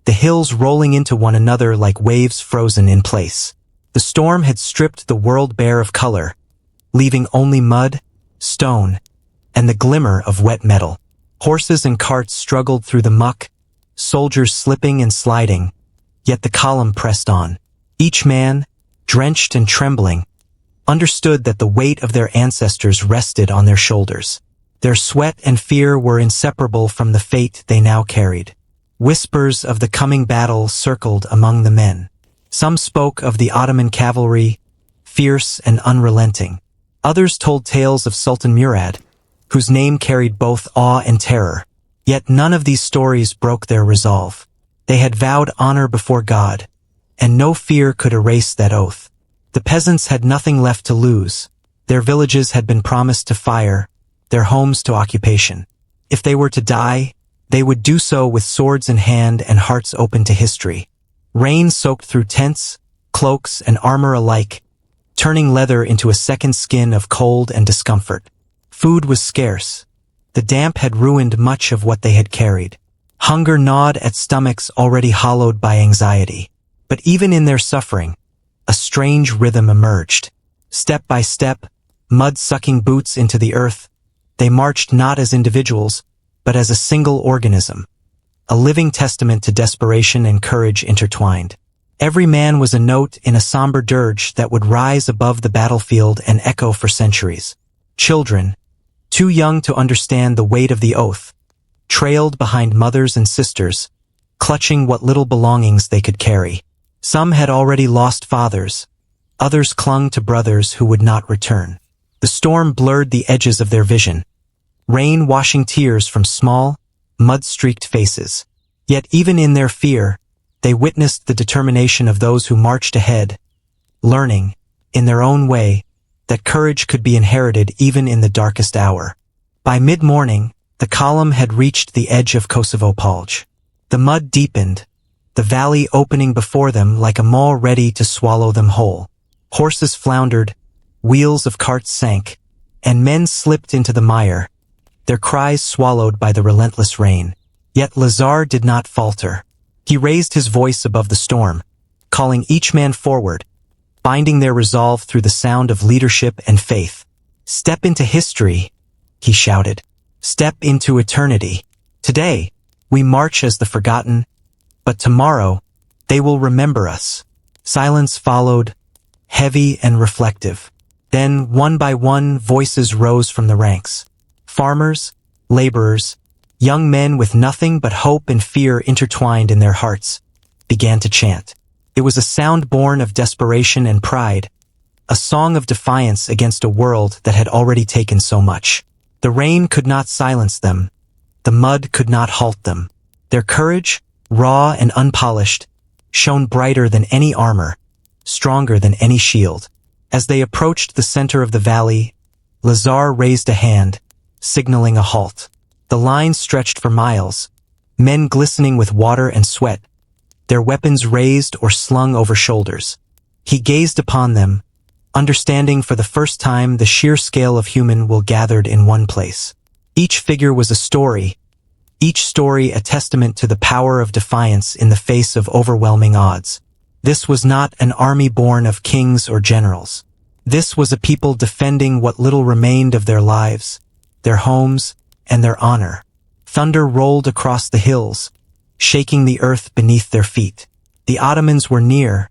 the hills rolling into one another like waves frozen in place. The storm had stripped the world bare of color, leaving only mud, stone, and the glimmer of wet metal. Horses and carts struggled through the muck, soldiers slipping and sliding, yet the column pressed on. Each man, drenched and trembling, understood that the weight of their ancestors rested on their shoulders. Their sweat and fear were inseparable from the fate they now carried. Whispers of the coming battle circled among the men. Some spoke of the Ottoman cavalry, fierce and unrelenting. Others told tales of Sultan Murad, whose name carried both awe and terror. Yet none of these stories broke their resolve. They had vowed honor before God, and no fear could erase that oath. The peasants had nothing left to lose. Their villages had been promised to fire, their homes to occupation. If they were to die, they would do so with swords in hand and hearts open to history. Rain soaked through tents, cloaks, and armor alike, turning leather into a second skin of cold and discomfort. Food was scarce. The damp had ruined much of what they had carried. Hunger gnawed at stomachs already hollowed by anxiety. But even in their suffering, a strange rhythm emerged. Step by step, mud sucking boots into the earth, they marched not as individuals, but as a single organism, a living testament to desperation and courage intertwined. Every man was a note in a somber dirge that would rise above the battlefield and echo for centuries. Children, too young to understand the weight of the oath, trailed behind mothers and sisters, clutching what little belongings they could carry. Some had already lost fathers, others clung to brothers who would not return. The storm blurred the edges of their vision, rain washing tears from small, mud-streaked faces. Yet even in their fear, they witnessed the determination of those who marched ahead, learning, in their own way, that courage could be inherited even in the darkest hour. By mid-morning, the column had reached the edge of Kosovo Polje. The mud deepened, the valley opening before them like a maw ready to swallow them whole. Horses floundered, wheels of carts sank, and men slipped into the mire, their cries swallowed by the relentless rain. Yet Lazar did not falter. He raised his voice above the storm, calling each man forward, binding their resolve through the sound of leadership and faith. "Step into history," he shouted. "Step into eternity. Today, we march as the forgotten, but tomorrow, they will remember us." Silence followed, heavy and reflective. Then, one by one, voices rose from the ranks. Farmers, laborers, young men with nothing but hope and fear intertwined in their hearts, began to chant. It was a sound born of desperation and pride, a song of defiance against a world that had already taken so much. The rain could not silence them. The mud could not halt them. Their courage, raw and unpolished, shone brighter than any armor, stronger than any shield. As they approached the center of the valley, Lazar raised a hand, signaling a halt. The line stretched for miles, men glistening with water and sweat, their weapons raised or slung over shoulders. He gazed upon them, understanding for the first time the sheer scale of human will gathered in one place. Each figure was a story, each story a testament to the power of defiance in the face of overwhelming odds. This was not an army born of kings or generals. This was a people defending what little remained of their lives, their homes, and their honor. Thunder rolled across the hills, shaking the earth beneath their feet. The Ottomans were near,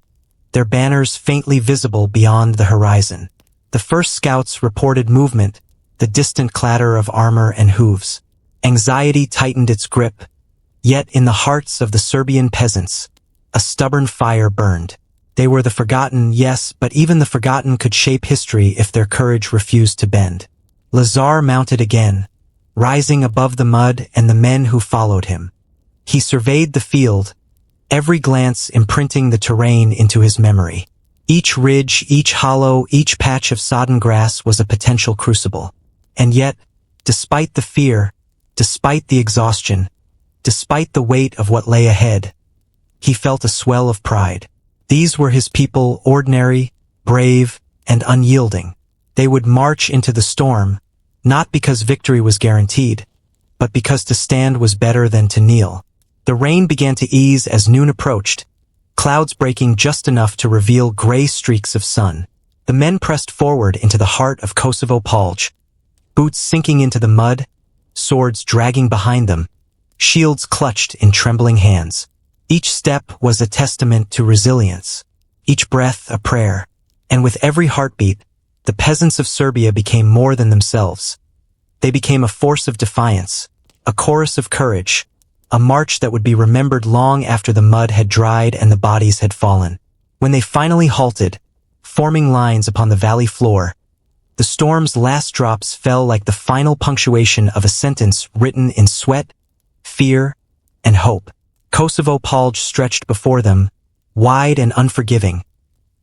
their banners faintly visible beyond the horizon. The first scouts reported movement, the distant clatter of armor and hooves. Anxiety tightened its grip, yet in the hearts of the Serbian peasants, a stubborn fire burned. They were the forgotten, yes, but even the forgotten could shape history if their courage refused to bend. Lazar mounted again, rising above the mud and the men who followed him. He surveyed the field, every glance imprinting the terrain into his memory. Each ridge, each hollow, each patch of sodden grass was a potential crucible. And yet, despite the fear, despite the exhaustion, despite the weight of what lay ahead, he felt a swell of pride. These were his people, ordinary, brave, and unyielding. They would march into the storm, not because victory was guaranteed, but because to stand was better than to kneel. The rain began to ease as noon approached, clouds breaking just enough to reveal gray streaks of sun. The men pressed forward into the heart of Kosovo Polje, boots sinking into the mud, swords dragging behind them, shields clutched in trembling hands. Each step was a testament to resilience, each breath a prayer, and with every heartbeat, the peasants of Serbia became more than themselves. They became a force of defiance, a chorus of courage, a march that would be remembered long after the mud had dried and the bodies had fallen. When they finally halted, forming lines upon the valley floor, the storm's last drops fell like the final punctuation of a sentence written in sweat, fear, and hope. Kosovo Polje stretched before them, wide and unforgiving,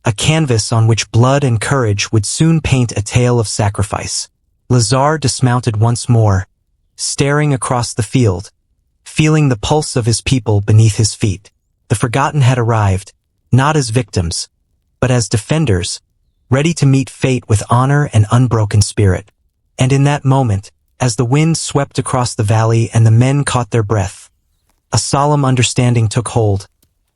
a canvas on which blood and courage would soon paint a tale of sacrifice. Lazar dismounted once more, staring across the field, feeling the pulse of his people beneath his feet. The forgotten had arrived, not as victims, but as defenders, ready to meet fate with honor and unbroken spirit. And in that moment, as the wind swept across the valley and the men caught their breath, a solemn understanding took hold.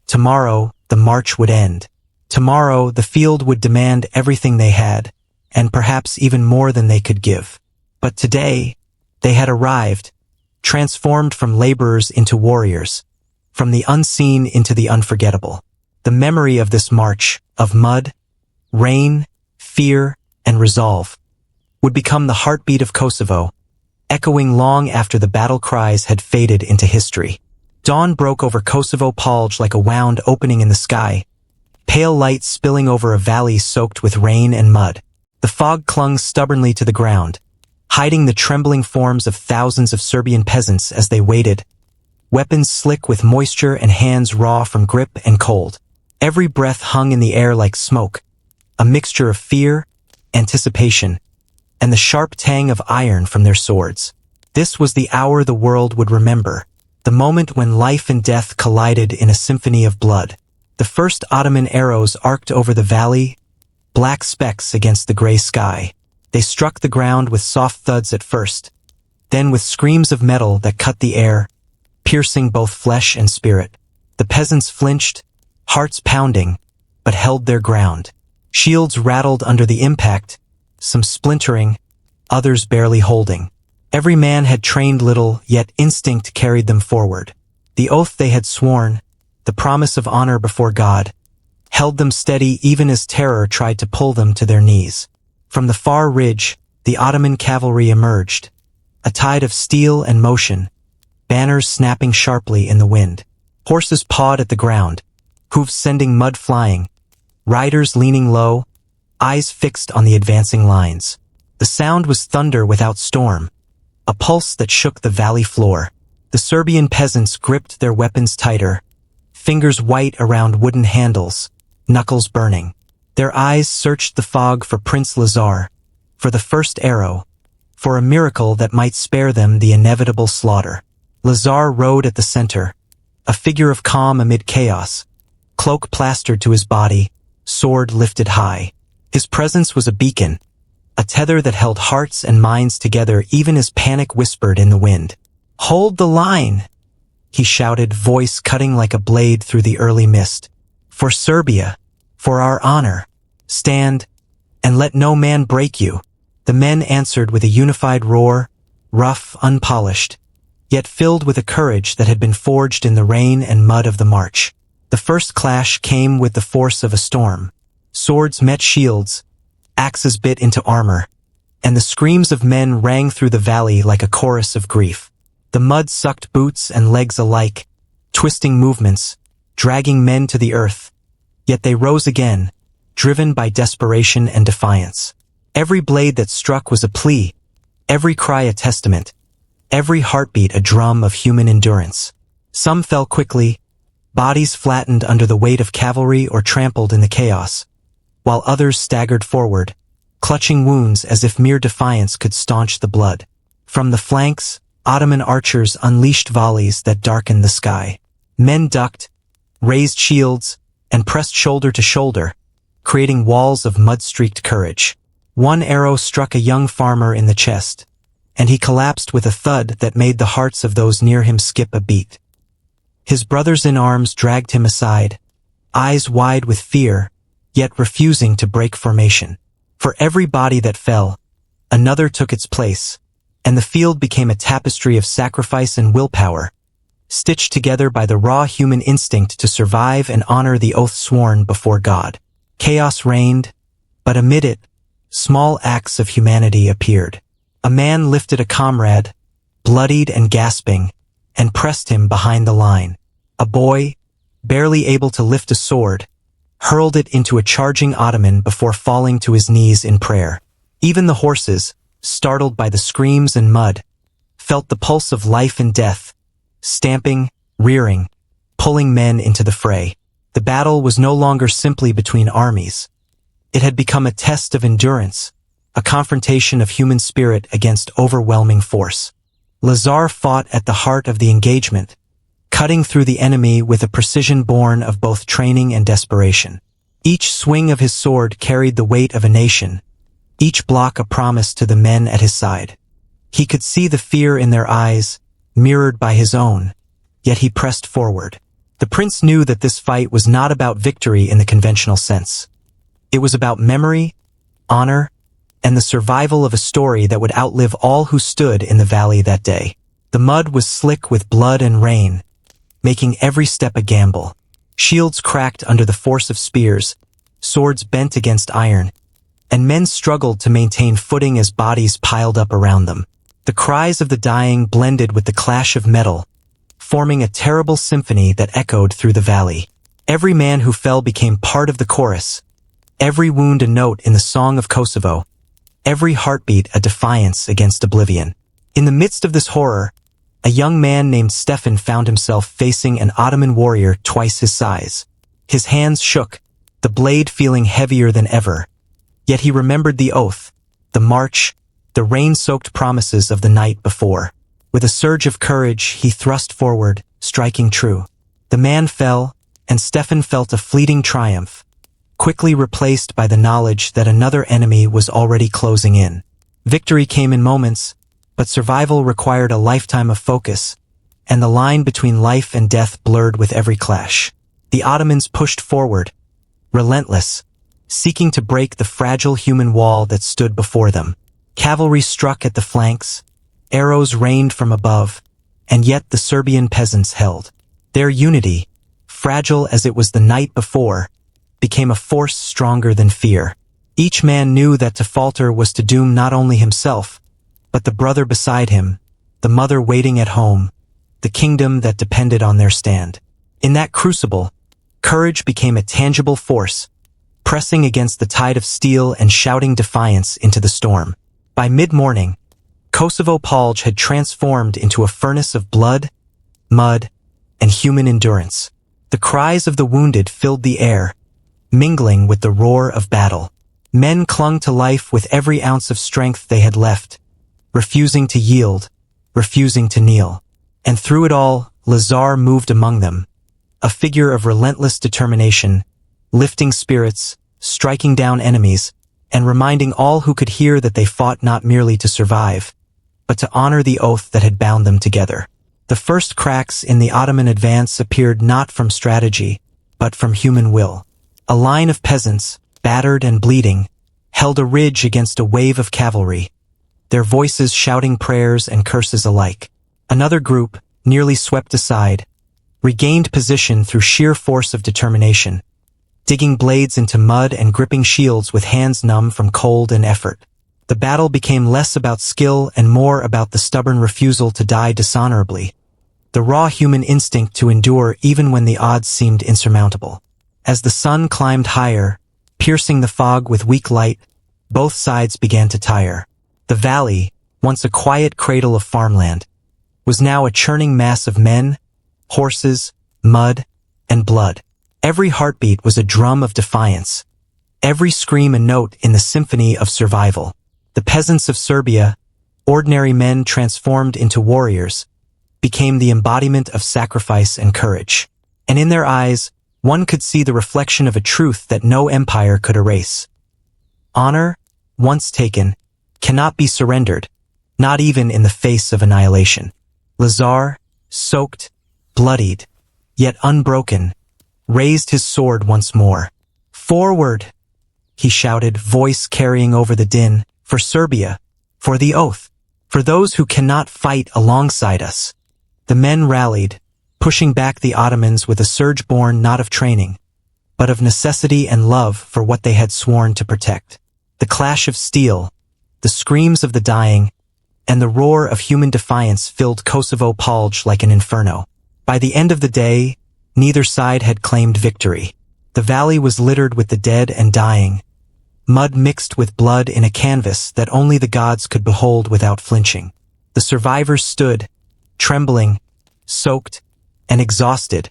Tomorrow, the march would end. Tomorrow, the field would demand everything they had, and perhaps even more than they could give. But today, they had arrived, transformed from laborers into warriors, from the unseen into the unforgettable. The memory of this march, of mud, rain, fear, and resolve, would become the heartbeat of Kosovo, echoing long after the battle cries had faded into history. Dawn broke over Kosovo Polje like a wound opening in the sky, pale light spilling over a valley soaked with rain and mud. The fog clung stubbornly to the ground, hiding the trembling forms of thousands of Serbian peasants as they waited, weapons slick with moisture and hands raw from grip and cold. Every breath hung in the air like smoke, a mixture of fear, anticipation, and the sharp tang of iron from their swords. This was the hour the world would remember, the moment when life and death collided in a symphony of blood. The first Ottoman arrows arced over the valley, black specks against the gray sky. They struck the ground with soft thuds at first, then with screams of metal that cut the air, piercing both flesh and spirit. The peasants flinched, hearts pounding, but held their ground. Shields rattled under the impact, some splintering, others barely holding. Every man had trained little, yet instinct carried them forward. The oath they had sworn, the promise of honor before God, held them steady even as terror tried to pull them to their knees. From the far ridge, the Ottoman cavalry emerged, a tide of steel and motion, banners snapping sharply in the wind. Horses pawed at the ground, hooves sending mud flying, riders leaning low, eyes fixed on the advancing lines. The sound was thunder without storm, a pulse that shook the valley floor. The Serbian peasants gripped their weapons tighter, fingers white around wooden handles, knuckles burning. Their eyes searched the fog for Prince Lazar, for the first arrow, for a miracle that might spare them the inevitable slaughter. Lazar rode at the center, a figure of calm amid chaos, cloak plastered to his body, sword lifted high. His presence was a beacon, a tether that held hearts and minds together even as panic whispered in the wind. "Hold the line!" he shouted, voice cutting like a blade through the early mist. "For Serbia, for our honor, stand, and let no man break you." The men answered with a unified roar, rough, unpolished, yet filled with a courage that had been forged in the rain and mud of the march. The first clash came with the force of a storm. Swords met shields, axes bit into armor, and the screams of men rang through the valley like a chorus of grief. The mud sucked boots and legs alike, twisting movements, dragging men to the earth. Yet they rose again, driven by desperation and defiance. Every blade that struck was a plea, every cry a testament, every heartbeat a drum of human endurance. Some fell quickly, bodies flattened under the weight of cavalry or trampled in the chaos, while others staggered forward, clutching wounds as if mere defiance could staunch the blood. From the flanks, Ottoman archers unleashed volleys that darkened the sky. Men ducked, raised shields, and pressed shoulder to shoulder, creating walls of mud-streaked courage. One arrow struck a young farmer in the chest, and he collapsed with a thud that made the hearts of those near him skip a beat. His brothers in arms dragged him aside, eyes wide with fear, yet refusing to break formation. For every body that fell, another took its place, and the field became a tapestry of sacrifice and willpower, stitched together by the raw human instinct to survive and honor the oath sworn before God. Chaos reigned, but amid it, small acts of humanity appeared. A man lifted a comrade, bloodied and gasping, and pressed him behind the line. A boy, barely able to lift a sword, hurled it into a charging Ottoman before falling to his knees in prayer. Even the horses, startled by the screams and mud, felt the pulse of life and death, stamping, rearing, pulling men into the fray. The battle was no longer simply between armies. It had become a test of endurance, a confrontation of human spirit against overwhelming force. Lazar fought at the heart of the engagement, cutting through the enemy with a precision born of both training and desperation. Each swing of his sword carried the weight of a nation, each block a promise to the men at his side. He could see the fear in their eyes, mirrored by his own, yet he pressed forward. The prince knew that this fight was not about victory in the conventional sense. It was about memory, honor, and the survival of a story that would outlive all who stood in the valley that day. The mud was slick with blood and rain, making every step a gamble. Shields cracked under the force of spears, swords bent against iron, and men struggled to maintain footing as bodies piled up around them. The cries of the dying blended with the clash of metal, forming a terrible symphony that echoed through the valley. Every man who fell became part of the chorus, every wound a note in the song of Kosovo, every heartbeat a defiance against oblivion. In the midst of this horror, a young man named Stefan found himself facing an Ottoman warrior twice his size. His hands shook, the blade feeling heavier than ever. Yet he remembered the oath, the march, the rain-soaked promises of the night before. With a surge of courage, he thrust forward, striking true. The man fell, and Stefan felt a fleeting triumph, quickly replaced by the knowledge that another enemy was already closing in. Victory came in moments, but survival required a lifetime of focus, and the line between life and death blurred with every clash. The Ottomans pushed forward, relentless, seeking to break the fragile human wall that stood before them. Cavalry struck at the flanks, arrows rained from above, and yet the Serbian peasants held. Their unity, fragile as it was the night before, became a force stronger than fear. Each man knew that to falter was to doom not only himself, but the brother beside him, the mother waiting at home, the kingdom that depended on their stand. In that crucible, courage became a tangible force, pressing against the tide of steel and shouting defiance into the storm. By mid-morning, Kosovo Polje had transformed into a furnace of blood, mud, and human endurance. The cries of the wounded filled the air, mingling with the roar of battle. Men clung to life with every ounce of strength they had left, refusing to yield, refusing to kneel. And through it all, Lazar moved among them, a figure of relentless determination, lifting spirits, striking down enemies, and reminding all who could hear that they fought not merely to survive, but to honor the oath that had bound them together. The first cracks in the Ottoman advance appeared not from strategy, but from human will. A line of peasants, battered and bleeding, held a ridge against a wave of cavalry, their voices shouting prayers and curses alike. Another group, nearly swept aside, regained position through sheer force of determination, digging blades into mud and gripping shields with hands numb from cold and effort. The battle became less about skill and more about the stubborn refusal to die dishonorably, the raw human instinct to endure even when the odds seemed insurmountable. As the sun climbed higher, piercing the fog with weak light, both sides began to tire. The valley, once a quiet cradle of farmland, was now a churning mass of men, horses, mud, and blood. Every heartbeat was a drum of defiance, every scream a note in the symphony of survival. The peasants of Serbia, ordinary men transformed into warriors, became the embodiment of sacrifice and courage. And in their eyes, one could see the reflection of a truth that no empire could erase. Honor, once taken, cannot be surrendered, not even in the face of annihilation. Lazar, soaked, bloodied, yet unbroken, raised his sword once more. "Forward!" he shouted, voice carrying over the din, "for Serbia, for the oath, for those who cannot fight alongside us." The men rallied, pushing back the Ottomans with a surge born not of training, but of necessity and love for what they had sworn to protect. The clash of steel, the screams of the dying, and the roar of human defiance filled Kosovo Polje like an inferno. By the end of the day, neither side had claimed victory. The valley was littered with the dead and dying, mud mixed with blood in a canvas that only the gods could behold without flinching. The survivors stood, trembling, soaked, and exhausted,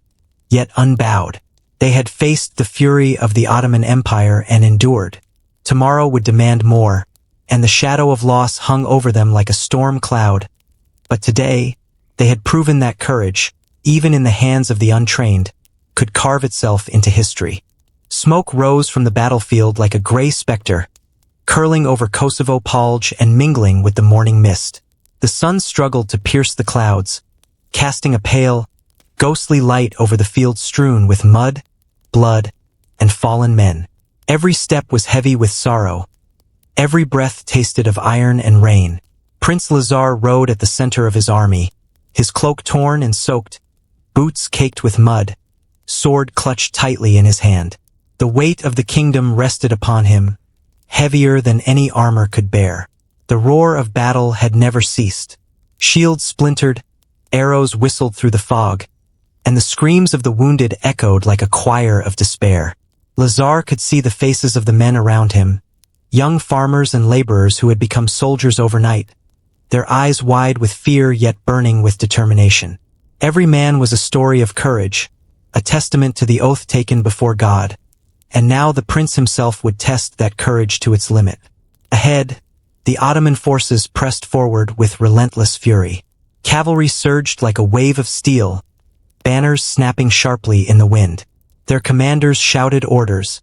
yet unbowed. They had faced the fury of the Ottoman Empire and endured. Tomorrow would demand more, and the shadow of loss hung over them like a storm cloud. But today, they had proven that courage, even in the hands of the untrained, could carve itself into history. Smoke rose from the battlefield like a gray specter, curling over Kosovo Polje and mingling with the morning mist. The sun struggled to pierce the clouds, casting a pale, ghostly light over the field strewn with mud, blood, and fallen men. Every step was heavy with sorrow. Every breath tasted of iron and rain. Prince Lazar rode at the center of his army, his cloak torn and soaked, boots caked with mud, sword clutched tightly in his hand. The weight of the kingdom rested upon him, heavier than any armor could bear. The roar of battle had never ceased. Shields splintered, arrows whistled through the fog, and the screams of the wounded echoed like a choir of despair. Lazar could see the faces of the men around him, young farmers and laborers who had become soldiers overnight, their eyes wide with fear yet burning with determination. Every man was a story of courage, a testament to the oath taken before God, and now the prince himself would test that courage to its limit. Ahead, the Ottoman forces pressed forward with relentless fury. Cavalry surged like a wave of steel, banners snapping sharply in the wind. Their commanders shouted orders,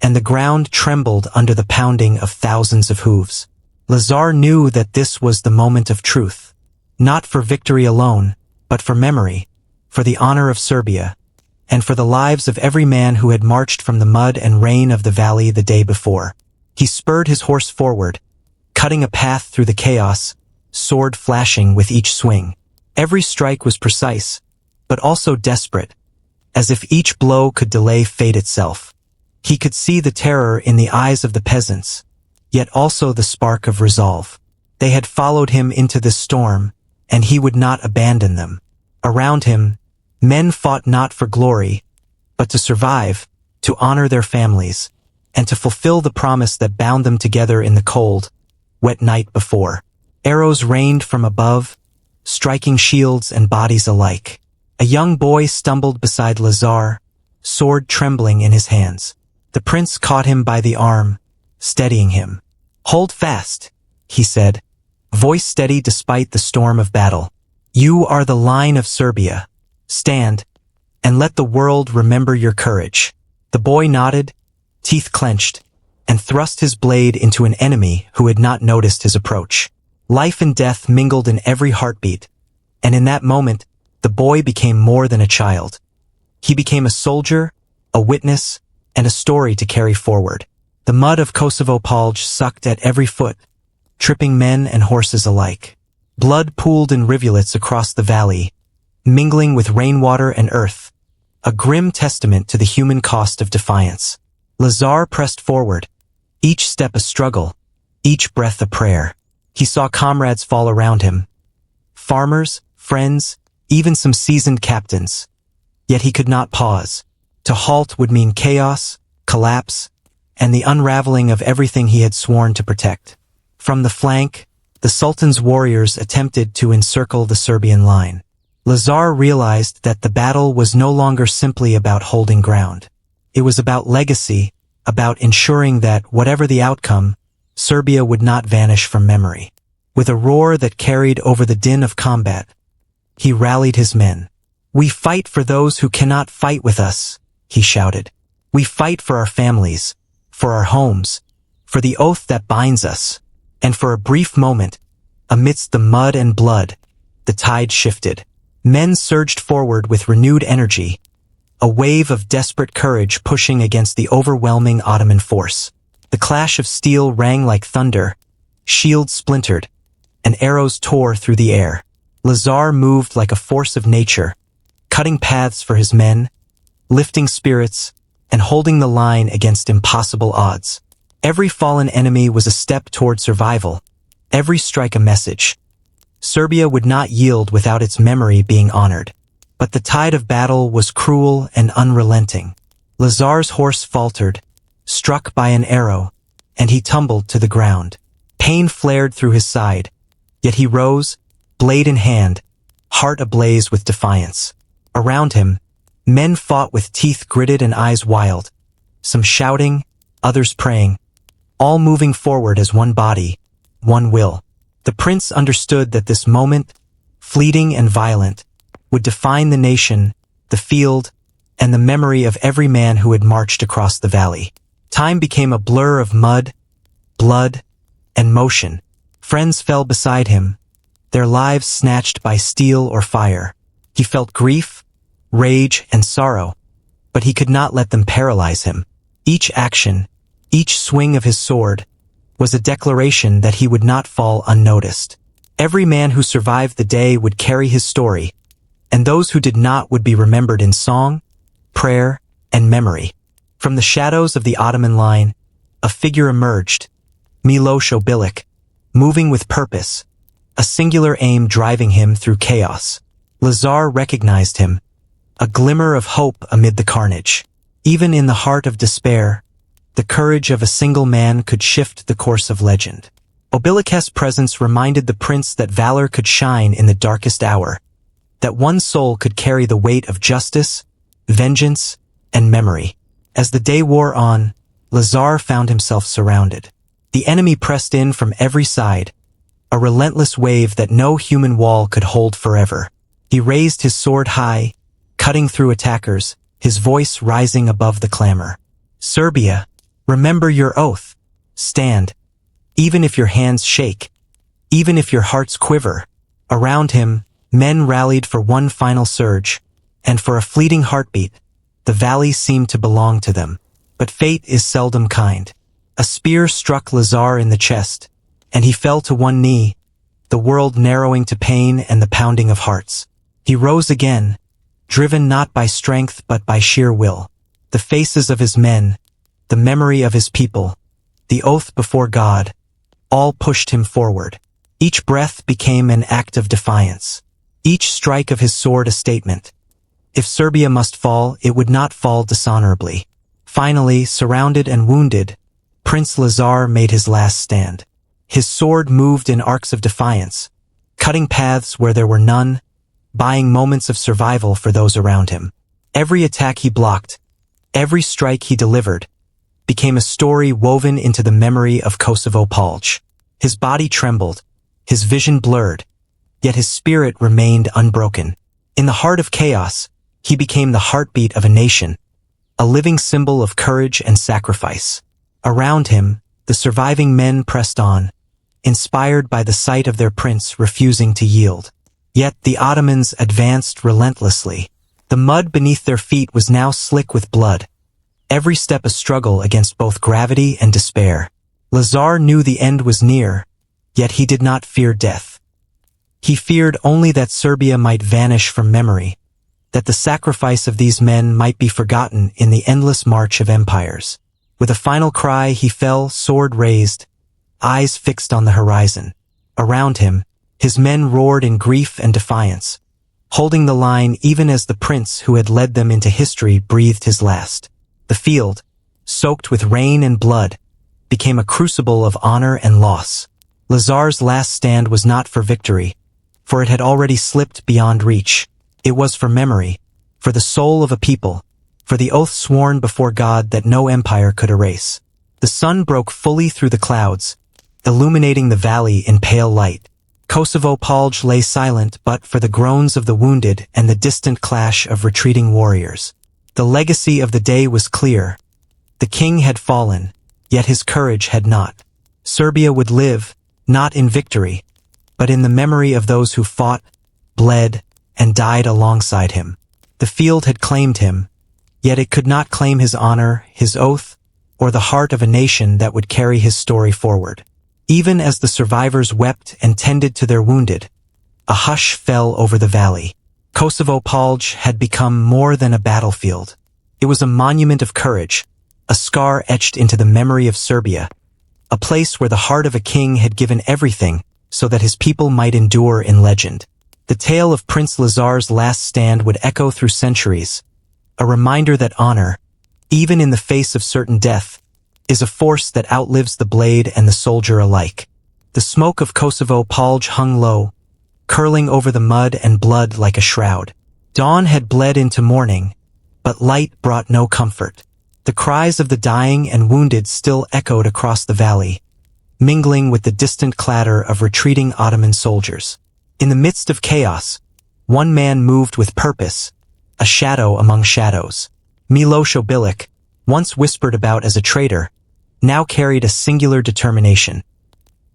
and the ground trembled under the pounding of thousands of hooves. Lazar knew that this was the moment of truth, not for victory alone, but for memory, for the honor of Serbia, and for the lives of every man who had marched from the mud and rain of the valley the day before. He spurred his horse forward, cutting a path through the chaos, sword flashing with each swing. Every strike was precise, but also desperate, as if each blow could delay fate itself. He could see the terror in the eyes of the peasants, yet also the spark of resolve. They had followed him into this storm, and he would not abandon them. Around him, men fought not for glory, but to survive, to honor their families, and to fulfill the promise that bound them together in the cold, wet night before. Arrows rained from above, striking shields and bodies alike. A young boy stumbled beside Lazar, sword trembling in his hands. The prince caught him by the arm, steadying him. "Hold fast," he said, voice steady despite the storm of battle. "You are the line of Serbia. Stand, and let the world remember your courage." The boy nodded, teeth clenched, and thrust his blade into an enemy who had not noticed his approach. Life and death mingled in every heartbeat, and in that moment, the boy became more than a child. He became a soldier, a witness, and a story to carry forward. The mud of Kosovo Polje sucked at every foot, tripping men and horses alike. Blood pooled in rivulets across the valley, mingling with rainwater and earth, a grim testament to the human cost of defiance. Lazar pressed forward, each step a struggle, each breath a prayer. He saw comrades fall around him, farmers, friends, even some seasoned captains. Yet he could not pause. To halt would mean chaos, collapse, and the unraveling of everything he had sworn to protect. From the flank, the Sultan's warriors attempted to encircle the Serbian line. Lazar realized that the battle was no longer simply about holding ground. It was about legacy, about ensuring that, whatever the outcome, Serbia would not vanish from memory. With a roar that carried over the din of combat, he rallied his men. "We fight for those who cannot fight with us," he shouted. "We fight for our families, for our homes, for the oath that binds us." And for a brief moment, amidst the mud and blood, the tide shifted. Men surged forward with renewed energy, a wave of desperate courage pushing against the overwhelming Ottoman force. The clash of steel rang like thunder, shields splintered, and arrows tore through the air. Lazar moved like a force of nature, cutting paths for his men, lifting spirits, and holding the line against impossible odds. Every fallen enemy was a step toward survival, every strike a message. Serbia would not yield without its memory being honored. But the tide of battle was cruel and unrelenting. Lazar's horse faltered, struck by an arrow, and he tumbled to the ground. Pain flared through his side, yet he rose, blade in hand, heart ablaze with defiance. Around him, men fought with teeth gritted and eyes wild, some shouting, others praying, all moving forward as one body, one will. The prince understood that this moment, fleeting and violent, would define the nation, the field, and the memory of every man who had marched across the valley. Time became a blur of mud, blood, and motion. Friends fell beside him, their lives snatched by steel or fire. He felt grief, rage, and sorrow, but he could not let them paralyze him. Each action, each swing of his sword, was a declaration that he would not fall unnoticed. Every man who survived the day would carry his story, and those who did not would be remembered in song, prayer, and memory. From the shadows of the Ottoman line, a figure emerged, Miloš Obilić, moving with purpose, a singular aim driving him through chaos. Lazar recognized him, a glimmer of hope amid the carnage. Even in the heart of despair, the courage of a single man could shift the course of legend. Obilić's presence reminded the prince that valor could shine in the darkest hour, that one soul could carry the weight of justice, vengeance, and memory. As the day wore on, Lazar found himself surrounded. The enemy pressed in from every side, a relentless wave that no human wall could hold forever. He raised his sword high, cutting through attackers, his voice rising above the clamor. "Serbia, remember your oath. Stand, even if your hands shake, even if your hearts quiver." Around him, men rallied for one final surge, and for a fleeting heartbeat, the valley seemed to belong to them. But fate is seldom kind. A spear struck Lazar in the chest, and he fell to one knee, the world narrowing to pain and the pounding of hearts. He rose again, driven not by strength but by sheer will. The faces of his men, the memory of his people, the oath before God, all pushed him forward. Each breath became an act of defiance, each strike of his sword a statement. If Serbia must fall, it would not fall dishonorably. Finally, surrounded and wounded, Prince Lazar made his last stand. His sword moved in arcs of defiance, cutting paths where there were none, buying moments of survival for those around him. Every attack he blocked, every strike he delivered, became a story woven into the memory of Kosovo Polje. His body trembled, his vision blurred, yet his spirit remained unbroken. In the heart of chaos, he became the heartbeat of a nation, a living symbol of courage and sacrifice. Around him, the surviving men pressed on, inspired by the sight of their prince refusing to yield. Yet the Ottomans advanced relentlessly. The mud beneath their feet was now slick with blood, every step a struggle against both gravity and despair. Lazar knew the end was near, yet he did not fear death. He feared only that Serbia might vanish from memory, that the sacrifice of these men might be forgotten in the endless march of empires. With a final cry, he fell, sword raised, eyes fixed on the horizon. Around him, his men roared in grief and defiance, holding the line even as the prince who had led them into history breathed his last. The field, soaked with rain and blood, became a crucible of honor and loss. Lazar's last stand was not for victory, for it had already slipped beyond reach. It was for memory, for the soul of a people, for the oath sworn before God that no empire could erase. The sun broke fully through the clouds, illuminating the valley in pale light. Kosovo Polje lay silent but for the groans of the wounded and the distant clash of retreating warriors. The legacy of the day was clear. The king had fallen, yet his courage had not. Serbia would live, not in victory, but in the memory of those who fought, bled, and died alongside him. The field had claimed him, yet it could not claim his honor, his oath, or the heart of a nation that would carry his story forward. Even as the survivors wept and tended to their wounded, a hush fell over the valley. Kosovo Polje had become more than a battlefield. It was a monument of courage, a scar etched into the memory of Serbia, a place where the heart of a king had given everything so that his people might endure in legend. The tale of Prince Lazar's last stand would echo through centuries, a reminder that honor, even in the face of certain death, is a force that outlives the blade and the soldier alike. The smoke of Kosovo Polje hung low, curling over the mud and blood like a shroud. Dawn had bled into morning, but light brought no comfort. The cries of the dying and wounded still echoed across the valley, mingling with the distant clatter of retreating Ottoman soldiers. In the midst of chaos, one man moved with purpose, a shadow among shadows. Miloš Obilić, once whispered about as a traitor, now carried a singular determination: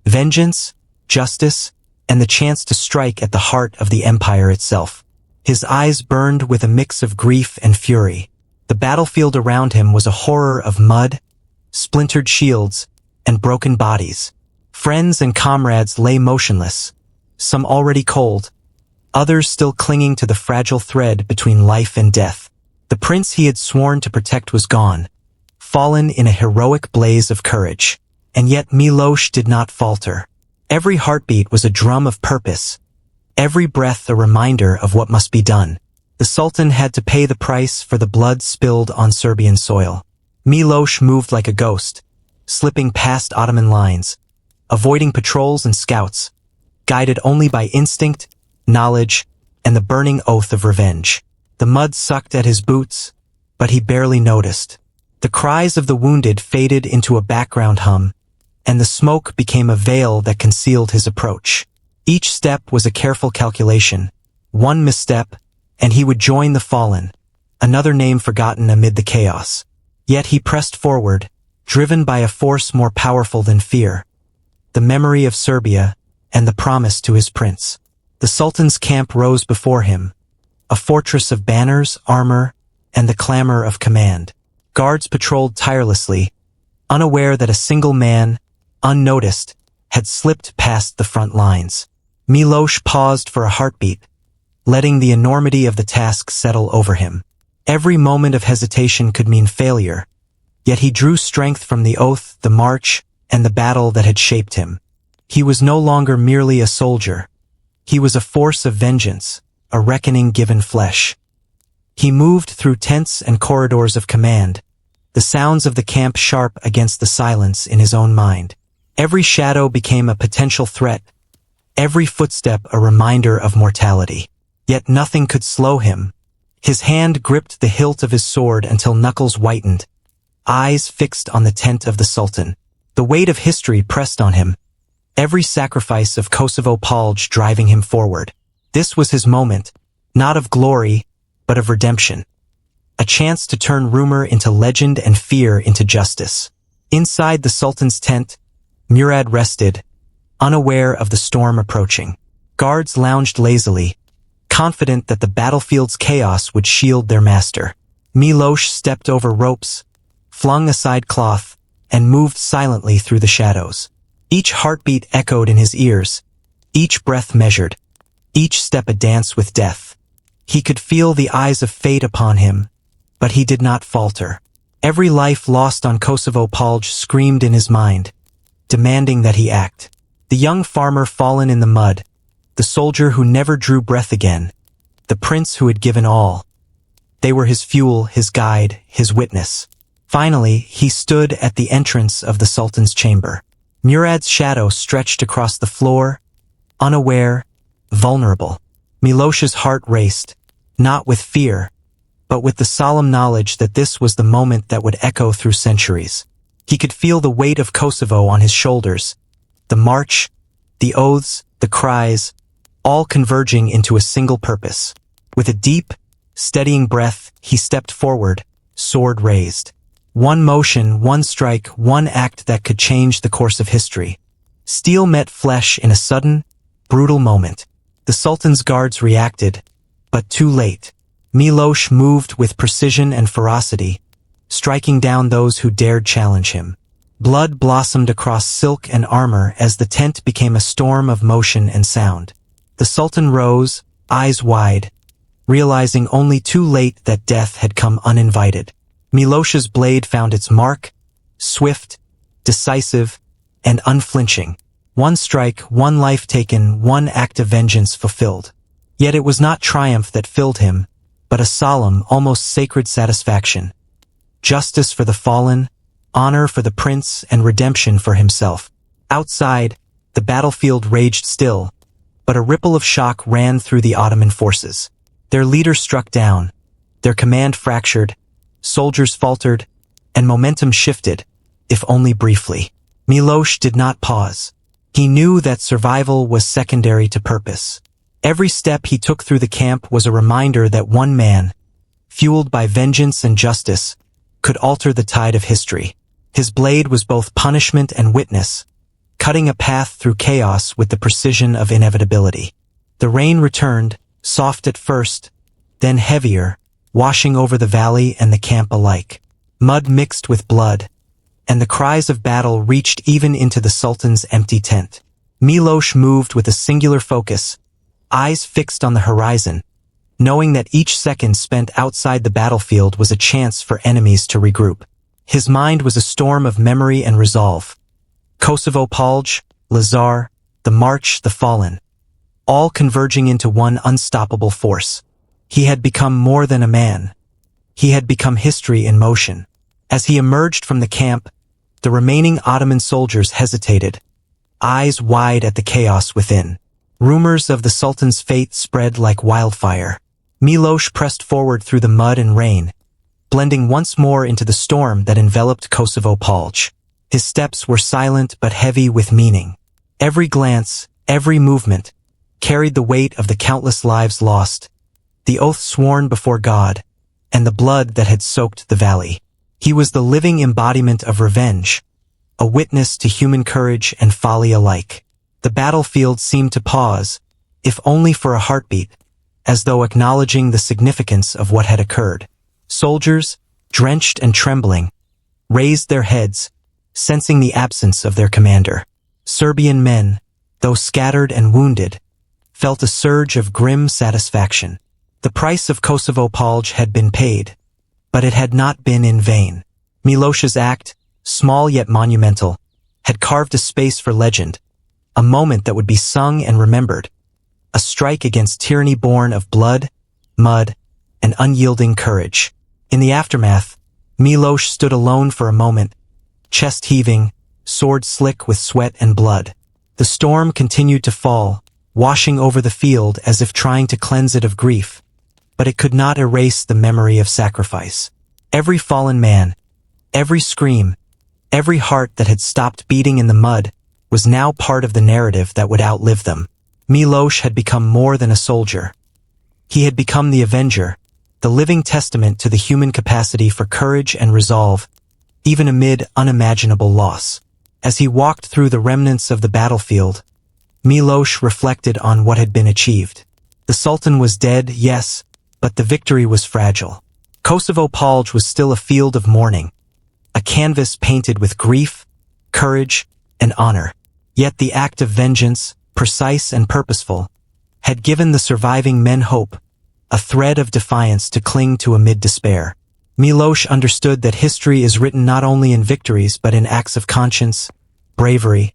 vengeance, justice, and the chance to strike at the heart of the empire itself. His eyes burned with a mix of grief and fury. The battlefield around him was a horror of mud, splintered shields, and broken bodies. Friends and comrades lay motionless, some already cold, others still clinging to the fragile thread between life and death. The prince he had sworn to protect was gone, fallen in a heroic blaze of courage. And yet Miloš did not falter. Every heartbeat was a drum of purpose, every breath a reminder of what must be done. The Sultan had to pay the price for the blood spilled on Serbian soil. Miloš moved like a ghost, slipping past Ottoman lines, avoiding patrols and scouts, guided only by instinct, knowledge, and the burning oath of revenge. The mud sucked at his boots, but he barely noticed. The cries of the wounded faded into a background hum, and the smoke became a veil that concealed his approach. Each step was a careful calculation. One misstep, and he would join the fallen, another name forgotten amid the chaos. Yet he pressed forward, driven by a force more powerful than fear: the memory of Serbia and the promise to his prince. The Sultan's camp rose before him, a fortress of banners, armor, and the clamor of command. Guards patrolled tirelessly, unaware that a single man, unnoticed, had slipped past the front lines. Miloš paused for a heartbeat, letting the enormity of the task settle over him. Every moment of hesitation could mean failure, yet he drew strength from the oath, the march, and the battle that had shaped him. He was no longer merely a soldier. He was a force of vengeance, a reckoning given flesh. He moved through tents and corridors of command, the sounds of the camp sharp against the silence in his own mind. Every shadow became a potential threat, every footstep a reminder of mortality. Yet nothing could slow him. His hand gripped the hilt of his sword until knuckles whitened, eyes fixed on the tent of the Sultan. The weight of history pressed on him, every sacrifice of Kosovo Polje driving him forward. This was his moment, not of glory, but of redemption. A chance to turn rumor into legend and fear into justice. Inside the Sultan's tent, Murad rested, unaware of the storm approaching. Guards lounged lazily, confident that the battlefield's chaos would shield their master. Miloš stepped over ropes, flung aside cloth, and moved silently through the shadows. Each heartbeat echoed in his ears, each breath measured, each step a dance with death. He could feel the eyes of fate upon him, but he did not falter. Every life lost on Kosovo Polje screamed in his mind, demanding that he act. The young farmer fallen in the mud, the soldier who never drew breath again, the prince who had given all. They were his fuel, his guide, his witness. Finally, he stood at the entrance of the Sultan's chamber. Murad's shadow stretched across the floor, unaware, vulnerable. Miloš's heart raced, not with fear, but with the solemn knowledge that this was the moment that would echo through centuries. He could feel the weight of Kosovo on his shoulders, the march, the oaths, the cries, all converging into a single purpose. With a deep, steadying breath, he stepped forward, sword raised. One motion, one strike, one act that could change the course of history. Steel met flesh in a sudden, brutal moment. The Sultan's guards reacted, but too late. Miloš moved with precision and ferocity, striking down those who dared challenge him. Blood blossomed across silk and armor as the tent became a storm of motion and sound. The Sultan rose, eyes wide, realizing only too late that death had come uninvited. Miloš's blade found its mark, swift, decisive, and unflinching. One strike, one life taken, one act of vengeance fulfilled. Yet it was not triumph that filled him, but a solemn, almost sacred satisfaction. Justice for the fallen, honor for the prince, and redemption for himself. Outside, the battlefield raged still, but a ripple of shock ran through the Ottoman forces. Their leader struck down, their command fractured, soldiers faltered, and momentum shifted, if only briefly. Miloš did not pause. He knew that survival was secondary to purpose. Every step he took through the camp was a reminder that one man, fueled by vengeance and justice, could alter the tide of history. His blade was both punishment and witness, cutting a path through chaos with the precision of inevitability. The rain returned, soft at first, then heavier, washing over the valley and the camp alike. Mud mixed with blood, and the cries of battle reached even into the Sultan's empty tent. Miloš moved with a singular focus, eyes fixed on the horizon, knowing that each second spent outside the battlefield was a chance for enemies to regroup. His mind was a storm of memory and resolve. Kosovo Polje, Lazar, the march, the fallen, all converging into one unstoppable force. He had become more than a man. He had become history in motion. As he emerged from the camp, the remaining Ottoman soldiers hesitated, eyes wide at the chaos within. Rumors of the Sultan's fate spread like wildfire. Miloš pressed forward through the mud and rain, blending once more into the storm that enveloped Kosovo Polje. His steps were silent but heavy with meaning. Every glance, every movement, carried the weight of the countless lives lost, the oath sworn before God, and the blood that had soaked the valley. He was the living embodiment of revenge, a witness to human courage and folly alike. The battlefield seemed to pause, if only for a heartbeat, as though acknowledging the significance of what had occurred. Soldiers, drenched and trembling, raised their heads, sensing the absence of their commander. Serbian men, though scattered and wounded, felt a surge of grim satisfaction. The price of Kosovo Polje had been paid, but it had not been in vain. Miloš's act, small yet monumental, had carved a space for legend, a moment that would be sung and remembered, a strike against tyranny born of blood, mud, and unyielding courage. In the aftermath, Miloš stood alone for a moment, chest heaving, sword slick with sweat and blood. The storm continued to fall, washing over the field as if trying to cleanse it of grief, but it could not erase the memory of sacrifice. Every fallen man, every scream, every heart that had stopped beating in the mud was now part of the narrative that would outlive them. Miloš had become more than a soldier. He had become the avenger, the living testament to the human capacity for courage and resolve, even amid unimaginable loss. As he walked through the remnants of the battlefield, Miloš reflected on what had been achieved. The Sultan was dead, yes, but the victory was fragile. Kosovo Polje was still a field of mourning, a canvas painted with grief, courage, and honor. Yet the act of vengeance, precise and purposeful, had given the surviving men hope, a thread of defiance to cling to amid despair. Miloš understood that history is written not only in victories but in acts of conscience, bravery,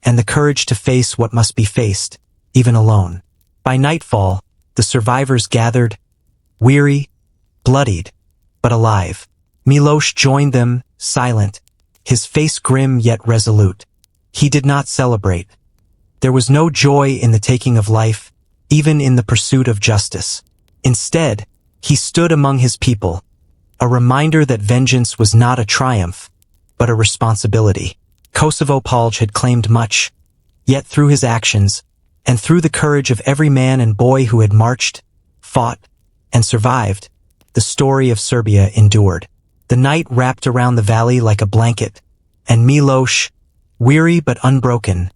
and the courage to face what must be faced, even alone. By nightfall, The survivors gathered, weary, bloodied, but alive. Miloš joined them, silent, his face grim yet resolute. He did not celebrate. There was no joy in the taking of life, even in the pursuit of justice. Instead, he stood among his people, a reminder that vengeance was not a triumph, but a responsibility. Kosovo Polje had claimed much, yet through his actions, and through the courage of every man and boy who had marched, fought, and survived, the story of Serbia endured. The night wrapped around the valley like a blanket, and Miloš, weary but unbroken,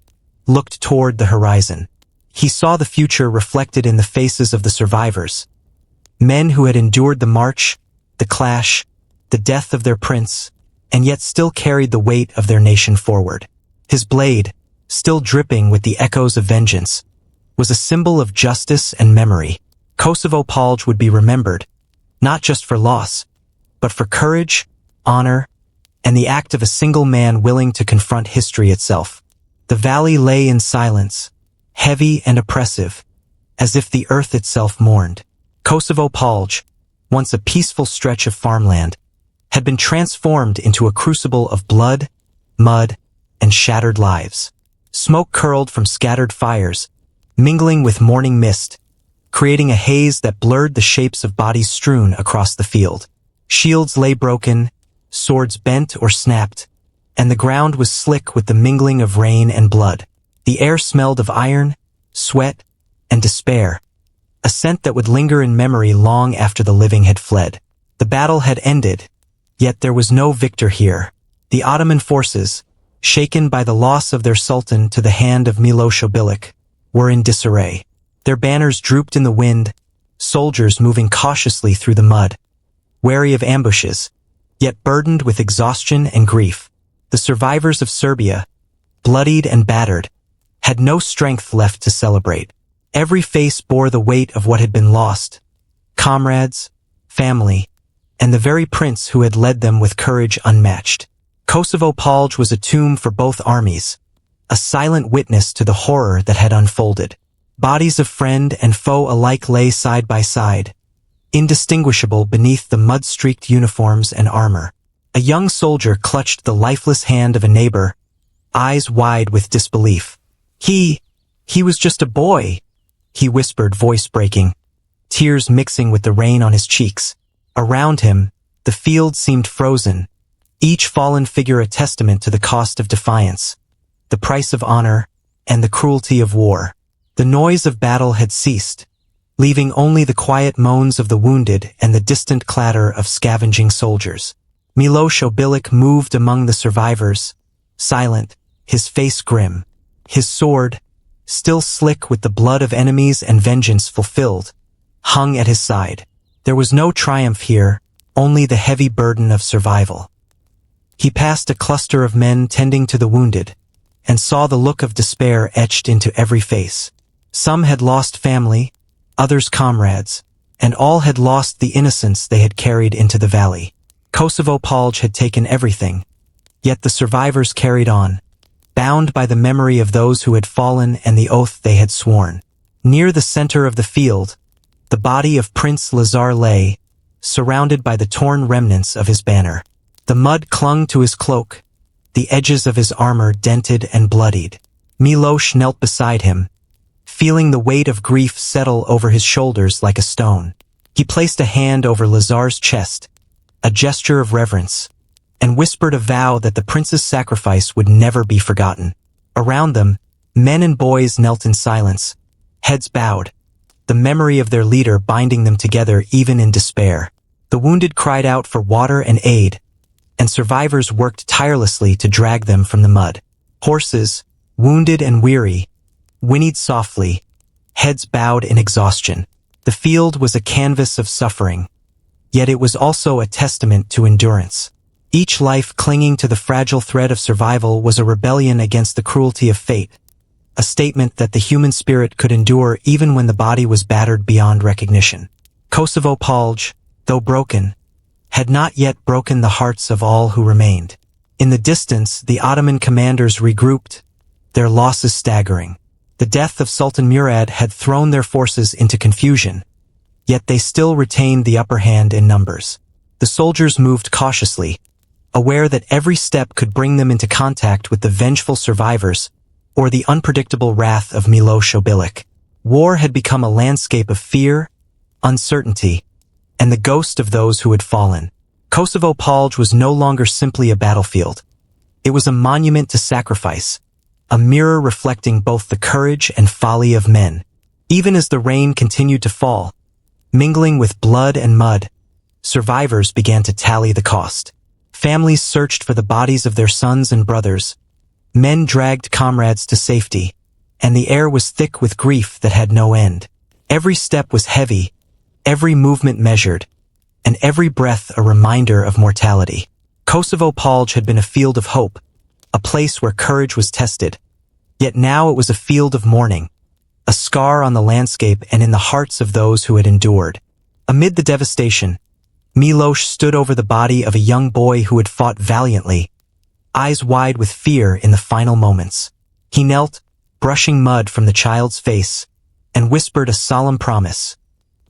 looked toward the horizon. He saw the future reflected in the faces of the survivors, men who had endured the march, the clash, the death of their prince, and yet still carried the weight of their nation forward. His blade, still dripping with the echoes of vengeance, was a symbol of justice and memory. Kosovo Polje would be remembered, not just for loss, but for courage, honor, and the act of a single man willing to confront history itself. The valley lay in silence, heavy and oppressive, as if the earth itself mourned. Kosovo Polje, once a peaceful stretch of farmland, had been transformed into a crucible of blood, mud, and shattered lives. Smoke curled from scattered fires, mingling with morning mist, creating a haze that blurred the shapes of bodies strewn across the field. Shields lay broken, swords bent or snapped, and the ground was slick with the mingling of rain and blood. The air smelled of iron, sweat, and despair, a scent that would linger in memory long after the living had fled. The battle had ended, yet there was no victor here. The Ottoman forces, shaken by the loss of their sultan to the hand of Miloš Obilić, were in disarray. Their banners drooped in the wind, soldiers moving cautiously through the mud, wary of ambushes, yet burdened with exhaustion and grief. The survivors of Serbia, bloodied and battered, had no strength left to celebrate. Every face bore the weight of what had been lost: comrades, family, and the very prince who had led them with courage unmatched. Kosovo Polje was a tomb for both armies, a silent witness to the horror that had unfolded. Bodies of friend and foe alike lay side by side, indistinguishable beneath the mud-streaked uniforms and armor. A young soldier clutched the lifeless hand of a neighbor, eyes wide with disbelief. He was just a boy," he whispered, voice breaking, tears mixing with the rain on his cheeks. Around him, the field seemed frozen, each fallen figure a testament to the cost of defiance, the price of honor, and the cruelty of war. The noise of battle had ceased, leaving only the quiet moans of the wounded and the distant clatter of scavenging soldiers. Miloš Obilić moved among the survivors, silent, his face grim. His sword, still slick with the blood of enemies and vengeance fulfilled, hung at his side. There was no triumph here, only the heavy burden of survival. He passed a cluster of men tending to the wounded, and saw the look of despair etched into every face. Some had lost family, others comrades, and all had lost the innocence they had carried into the valley. Kosovo Polje had taken everything, yet the survivors carried on, bound by the memory of those who had fallen and the oath they had sworn. Near the center of the field, the body of Prince Lazar lay, surrounded by the torn remnants of his banner. The mud clung to his cloak, the edges of his armor dented and bloodied. Miloš knelt beside him, feeling the weight of grief settle over his shoulders like a stone. He placed a hand over Lazar's chest, a gesture of reverence, and whispered a vow that the prince's sacrifice would never be forgotten. Around them, men and boys knelt in silence, heads bowed, the memory of their leader binding them together even in despair. The wounded cried out for water and aid, and survivors worked tirelessly to drag them from the mud. Horses, wounded and weary, whinnied softly, heads bowed in exhaustion. The field was a canvas of suffering, yet it was also a testament to endurance. Each life clinging to the fragile thread of survival was a rebellion against the cruelty of fate, a statement that the human spirit could endure even when the body was battered beyond recognition. Kosovo Polje, though broken, had not yet broken the hearts of all who remained. In the distance, the Ottoman commanders regrouped, their losses staggering. The death of Sultan Murad had thrown their forces into confusion, yet they still retained the upper hand in numbers. The soldiers moved cautiously, aware that every step could bring them into contact with the vengeful survivors or the unpredictable wrath of Miloš Obilić. War had become a landscape of fear, uncertainty, and the ghost of those who had fallen. Kosovo Polje was no longer simply a battlefield. It was a monument to sacrifice, a mirror reflecting both the courage and folly of men. Even as the rain continued to fall, mingling with blood and mud, survivors began to tally the cost. Families searched for the bodies of their sons and brothers. Men dragged comrades to safety, and the air was thick with grief that had no end. Every step was heavy, every movement measured, and every breath a reminder of mortality. Kosovo Polje had been a field of hope, a place where courage was tested. Yet now it was a field of mourning, a scar on the landscape and in the hearts of those who had endured. Amid the devastation, Miloš stood over the body of a young boy who had fought valiantly, eyes wide with fear in the final moments. He knelt, brushing mud from the child's face, and whispered a solemn promise.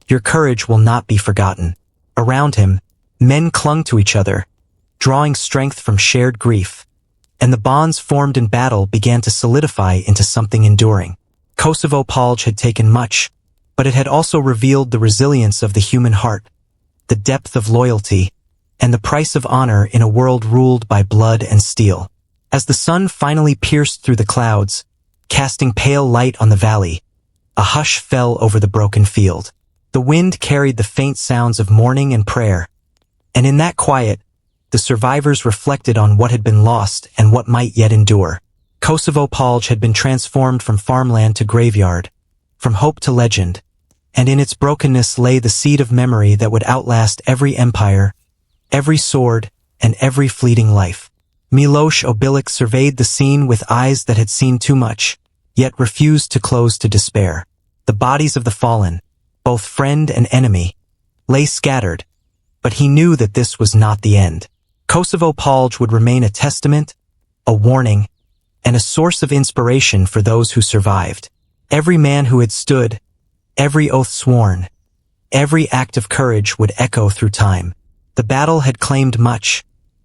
"Your courage will not be forgotten." Around him, men clung to each other, drawing strength from shared grief, and the bonds formed in battle began to solidify into something enduring. Kosovo Polje had taken much, but it had also revealed the resilience of the human heart, the depth of loyalty, and the price of honor in a world ruled by blood and steel. As the sun finally pierced through the clouds, casting pale light on the valley, a hush fell over the broken field. The wind carried the faint sounds of mourning and prayer, and in that quiet, the survivors reflected on what had been lost and what might yet endure. Kosovo Polje had been transformed from farmland to graveyard, from hope to legend, and in its brokenness lay the seed of memory that would outlast every empire, every sword, and every fleeting life. Miloš Obilić surveyed the scene with eyes that had seen too much, yet refused to close to despair. The bodies of the fallen, both friend and enemy, lay scattered, but he knew that this was not the end. Kosovo Polje would remain a testament, a warning, and a source of inspiration for those who survived. Every man who had stood, every oath sworn, every act of courage would echo through time. The battle had claimed much,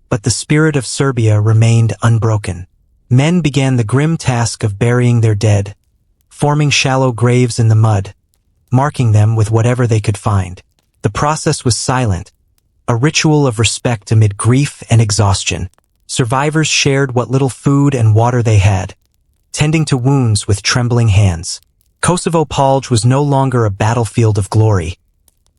but the spirit of Serbia remained unbroken. Men began the grim task of burying their dead, forming shallow graves in the mud, marking them with whatever they could find. The process was silent, a ritual of respect amid grief and exhaustion. Survivors shared what little food and water they had, tending to wounds with trembling hands. Kosovo Polje was no longer a battlefield of glory.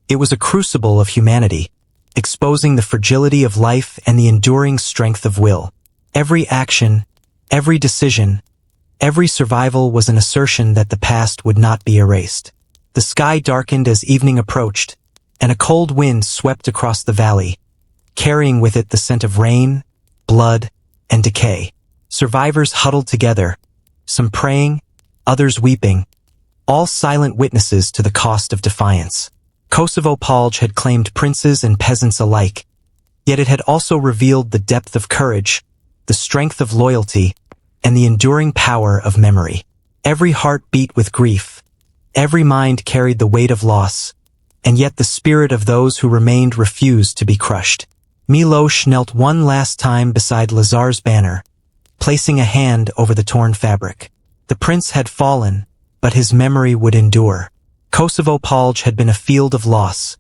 It was a crucible of humanity, exposing the fragility of life and the enduring strength of will. Every action, every decision, every survival was an assertion that the past would not be erased. The sky darkened as evening approached, and a cold wind swept across the valley, carrying with it the scent of rain, blood, and decay. Survivors huddled together, some praying, others weeping, all silent witnesses to the cost of defiance. Kosovo Polje had claimed princes and peasants alike, yet it had also revealed the depth of courage, the strength of loyalty, and the enduring power of memory. Every heart beat with grief, every mind carried the weight of loss, and yet the spirit of those who remained refused to be crushed. Miloš knelt one last time beside Lazar's banner, placing a hand over the torn fabric. The prince had fallen, but his memory would endure. Kosovo Polje had been a field of loss,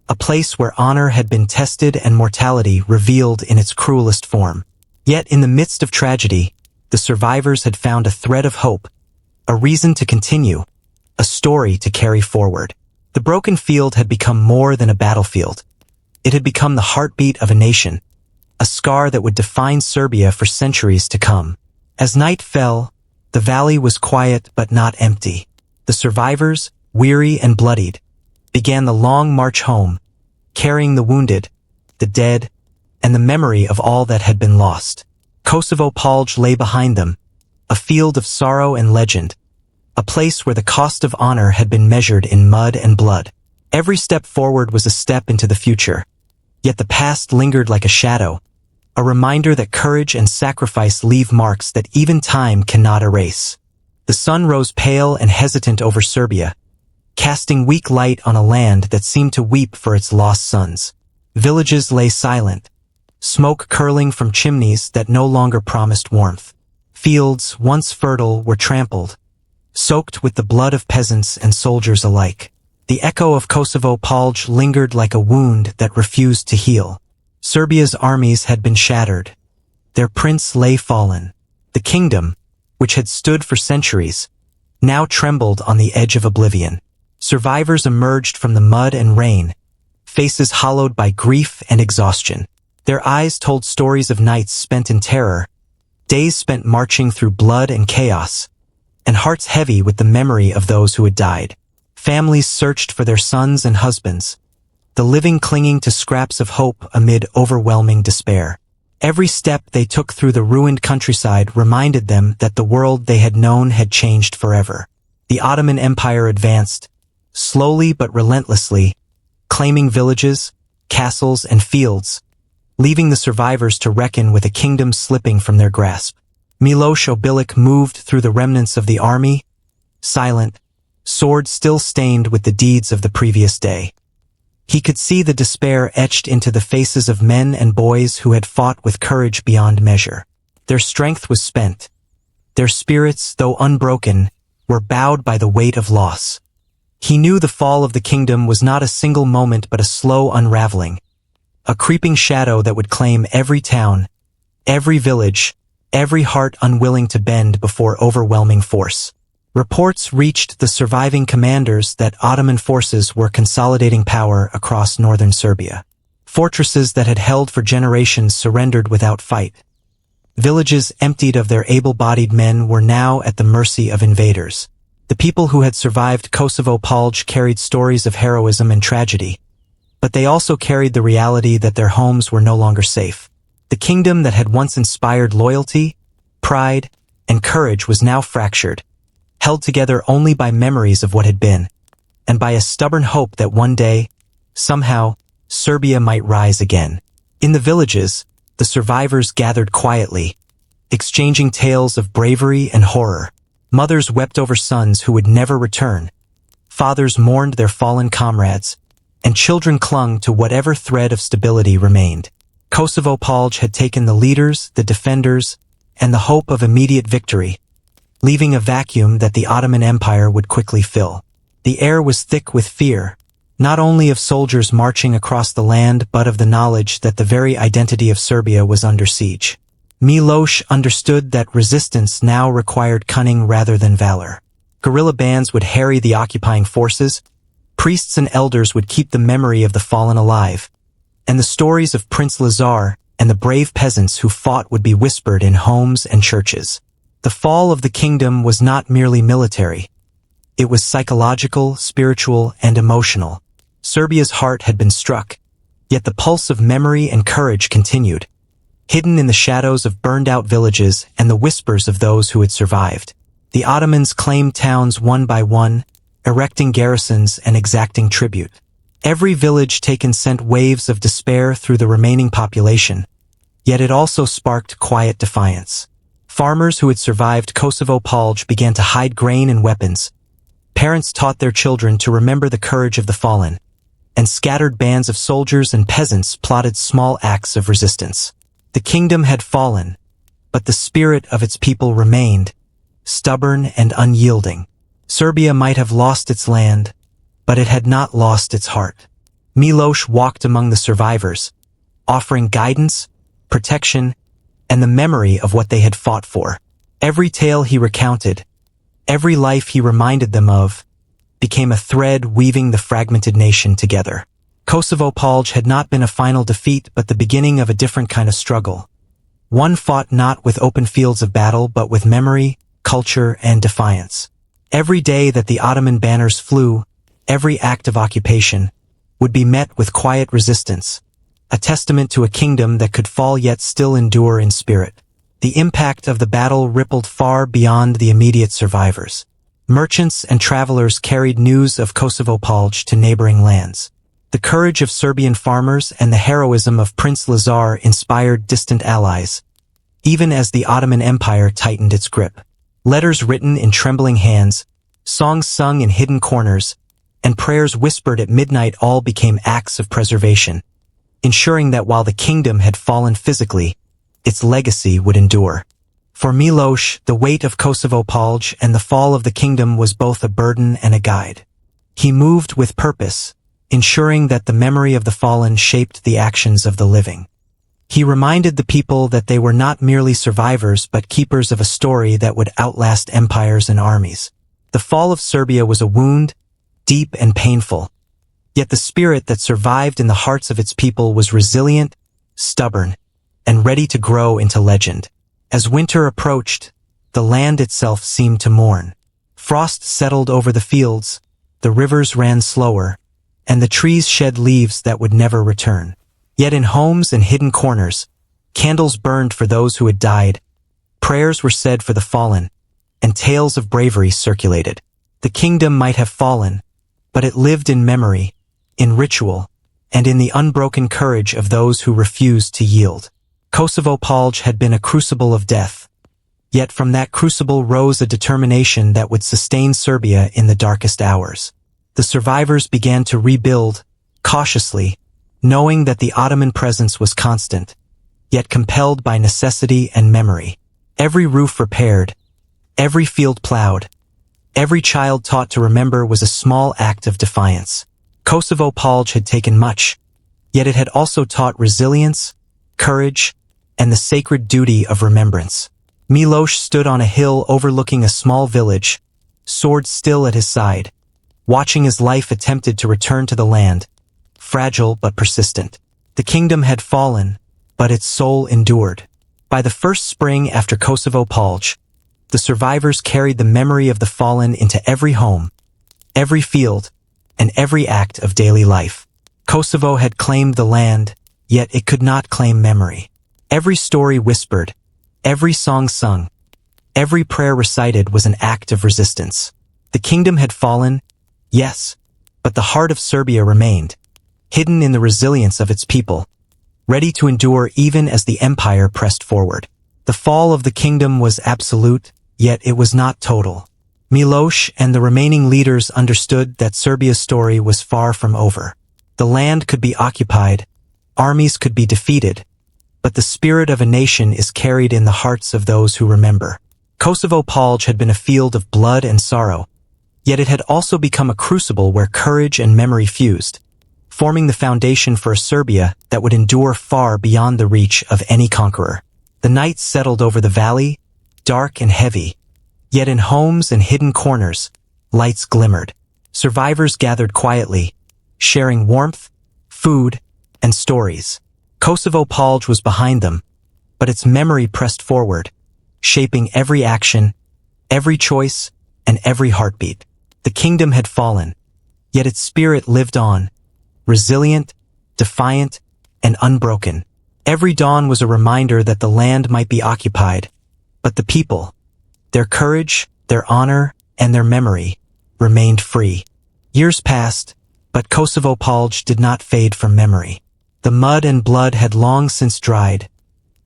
a place where honor had been tested and mortality revealed in its cruelest form. Yet in the midst of tragedy, the survivors had found a thread of hope, a reason to continue, a story to carry forward. The broken field had become more than a battlefield. It had become the heartbeat of a nation, a scar that would define Serbia for centuries to come. As night fell, the valley was quiet but not empty. The survivors, weary and bloodied, began the long march home, carrying the wounded, the dead, and the memory of all that had been lost. Kosovo Polje lay behind them, a field of sorrow and legend, a place where the cost of honor had been measured in mud and blood. Every step forward was a step into the future, yet the past lingered like a shadow, a reminder that courage and sacrifice leave marks that even time cannot erase. The sun rose pale and hesitant over Serbia, casting weak light on a land that seemed to weep for its lost sons. Villages lay silent, smoke curling from chimneys that no longer promised warmth. Fields, once fertile, were trampled, soaked with the blood of peasants and soldiers alike. The echo of Kosovo Polje lingered like a wound that refused to heal. Serbia's armies had been shattered. Their prince lay fallen. The kingdom, which had stood for centuries, now trembled on the edge of oblivion. Survivors emerged from the mud and rain, faces hollowed by grief and exhaustion. Their eyes told stories of nights spent in terror, days spent marching through blood and chaos, and hearts heavy with the memory of those who had died. Families searched for their sons and husbands, the living clinging to scraps of hope amid overwhelming despair. Every step they took through the ruined countryside reminded them that the world they had known had changed forever. The Ottoman Empire advanced, slowly but relentlessly, claiming villages, castles, and fields, leaving the survivors to reckon with a kingdom slipping from their grasp. Miloš Obilić moved through the remnants of the army, silent, sword still stained with the deeds of the previous day. He could see the despair etched into the faces of men and boys who had fought with courage beyond measure. Their strength was spent. Their spirits, though unbroken, were bowed by the weight of loss. He knew the fall of the kingdom was not a single moment but a slow unraveling, a creeping shadow that would claim every town, every village, every heart unwilling to bend before overwhelming force. Reports reached the surviving commanders that Ottoman forces were consolidating power across northern Serbia. Fortresses that had held for generations surrendered without fight. Villages emptied of their able-bodied men were now at the mercy of invaders. The people who had survived Kosovo Polje carried stories of heroism and tragedy, but they also carried the reality that their homes were no longer safe. The kingdom that had once inspired loyalty, pride, and courage was now fractured, held together only by memories of what had been, and by a stubborn hope that one day, somehow, Serbia might rise again. In the villages, the survivors gathered quietly, exchanging tales of bravery and horror. Mothers wept over sons who would never return. Fathers mourned their fallen comrades, and children clung to whatever thread of stability remained. Kosovo Polje had taken the leaders, the defenders, and the hope of immediate victory, leaving a vacuum that the Ottoman Empire would quickly fill. The air was thick with fear, not only of soldiers marching across the land but of the knowledge that the very identity of Serbia was under siege. Miloš understood that resistance now required cunning rather than valor. Guerrilla bands would harry the occupying forces, priests and elders would keep the memory of the fallen alive, and the stories of Prince Lazar and the brave peasants who fought would be whispered in homes and churches. The fall of the kingdom was not merely military. It was psychological, spiritual, and emotional. Serbia's heart had been struck, yet the pulse of memory and courage continued, hidden in the shadows of burned-out villages and the whispers of those who had survived. The Ottomans claimed towns one by one, erecting garrisons and exacting tribute. Every village taken sent waves of despair through the remaining population, yet it also sparked quiet defiance. Farmers who had survived Kosovo Polje began to hide grain and weapons. Parents taught their children to remember the courage of the fallen, and scattered bands of soldiers and peasants plotted small acts of resistance. The kingdom had fallen, but the spirit of its people remained, stubborn and unyielding. Serbia might have lost its land, but it had not lost its heart. Miloš walked among the survivors, offering guidance, protection, and the memory of what they had fought for. Every tale he recounted, every life he reminded them of, became a thread weaving the fragmented nation together. Kosovo Polje had not been a final defeat but the beginning of a different kind of struggle. One fought not with open fields of battle but with memory, culture, and defiance. Every day that the Ottoman banners flew, every act of occupation, would be met with quiet resistance, a testament to a kingdom that could fall yet still endure in spirit. The impact of the battle rippled far beyond the immediate survivors. Merchants and travelers carried news of Kosovo Polje to neighboring lands. The courage of Serbian farmers and the heroism of Prince Lazar inspired distant allies, even as the Ottoman Empire tightened its grip. Letters written in trembling hands, songs sung in hidden corners, and prayers whispered at midnight all became acts of preservation, ensuring that while the kingdom had fallen physically, its legacy would endure. For Miloš, the weight of Kosovo Polje and the fall of the kingdom was both a burden and a guide. He moved with purpose, ensuring that the memory of the fallen shaped the actions of the living. He reminded the people that they were not merely survivors but keepers of a story that would outlast empires and armies. The fall of Serbia was a wound, deep and painful, yet the spirit that survived in the hearts of its people was resilient, stubborn, and ready to grow into legend. As winter approached, the land itself seemed to mourn. Frost settled over the fields, the rivers ran slower, and the trees shed leaves that would never return. Yet in homes and hidden corners, candles burned for those who had died, prayers were said for the fallen, and tales of bravery circulated. The kingdom might have fallen, but it lived in memory, in ritual, and in the unbroken courage of those who refused to yield. Kosovo Polje had been a crucible of death, yet from that crucible rose a determination that would sustain Serbia in the darkest hours. The survivors began to rebuild, cautiously, knowing that the Ottoman presence was constant, yet compelled by necessity and memory. Every roof repaired, every field plowed, every child taught to remember was a small act of defiance. Kosovo Polje had taken much, yet it had also taught resilience, courage, and the sacred duty of remembrance. Miloš stood on a hill overlooking a small village, sword still at his side, watching as life attempted to return to the land, fragile but persistent. The kingdom had fallen, but its soul endured. By the first spring after Kosovo Polje, the survivors carried the memory of the fallen into every home, every field, and every act of daily life. Kosovo had claimed the land, yet it could not claim memory. Every story whispered, every song sung, every prayer recited was an act of resistance. The kingdom had fallen, yes, but the heart of Serbia remained, hidden in the resilience of its people, ready to endure even as the empire pressed forward. The fall of the kingdom was absolute, yet it was not total. Miloš and the remaining leaders understood that Serbia's story was far from over. The land could be occupied, armies could be defeated, but the spirit of a nation is carried in the hearts of those who remember. Kosovo Polje had been a field of blood and sorrow, yet it had also become a crucible where courage and memory fused, forming the foundation for a Serbia that would endure far beyond the reach of any conqueror. The night settled over the valley, dark and heavy, yet in homes and hidden corners, lights glimmered. Survivors gathered quietly, sharing warmth, food, and stories. Kosovo Polje was behind them, but its memory pressed forward, shaping every action, every choice, and every heartbeat. The kingdom had fallen, yet its spirit lived on, resilient, defiant, and unbroken. Every dawn was a reminder that the land might be occupied, but the people, their courage, their honor, and their memory, remained free. Years passed, but Kosovo Polje did not fade from memory. The mud and blood had long since dried,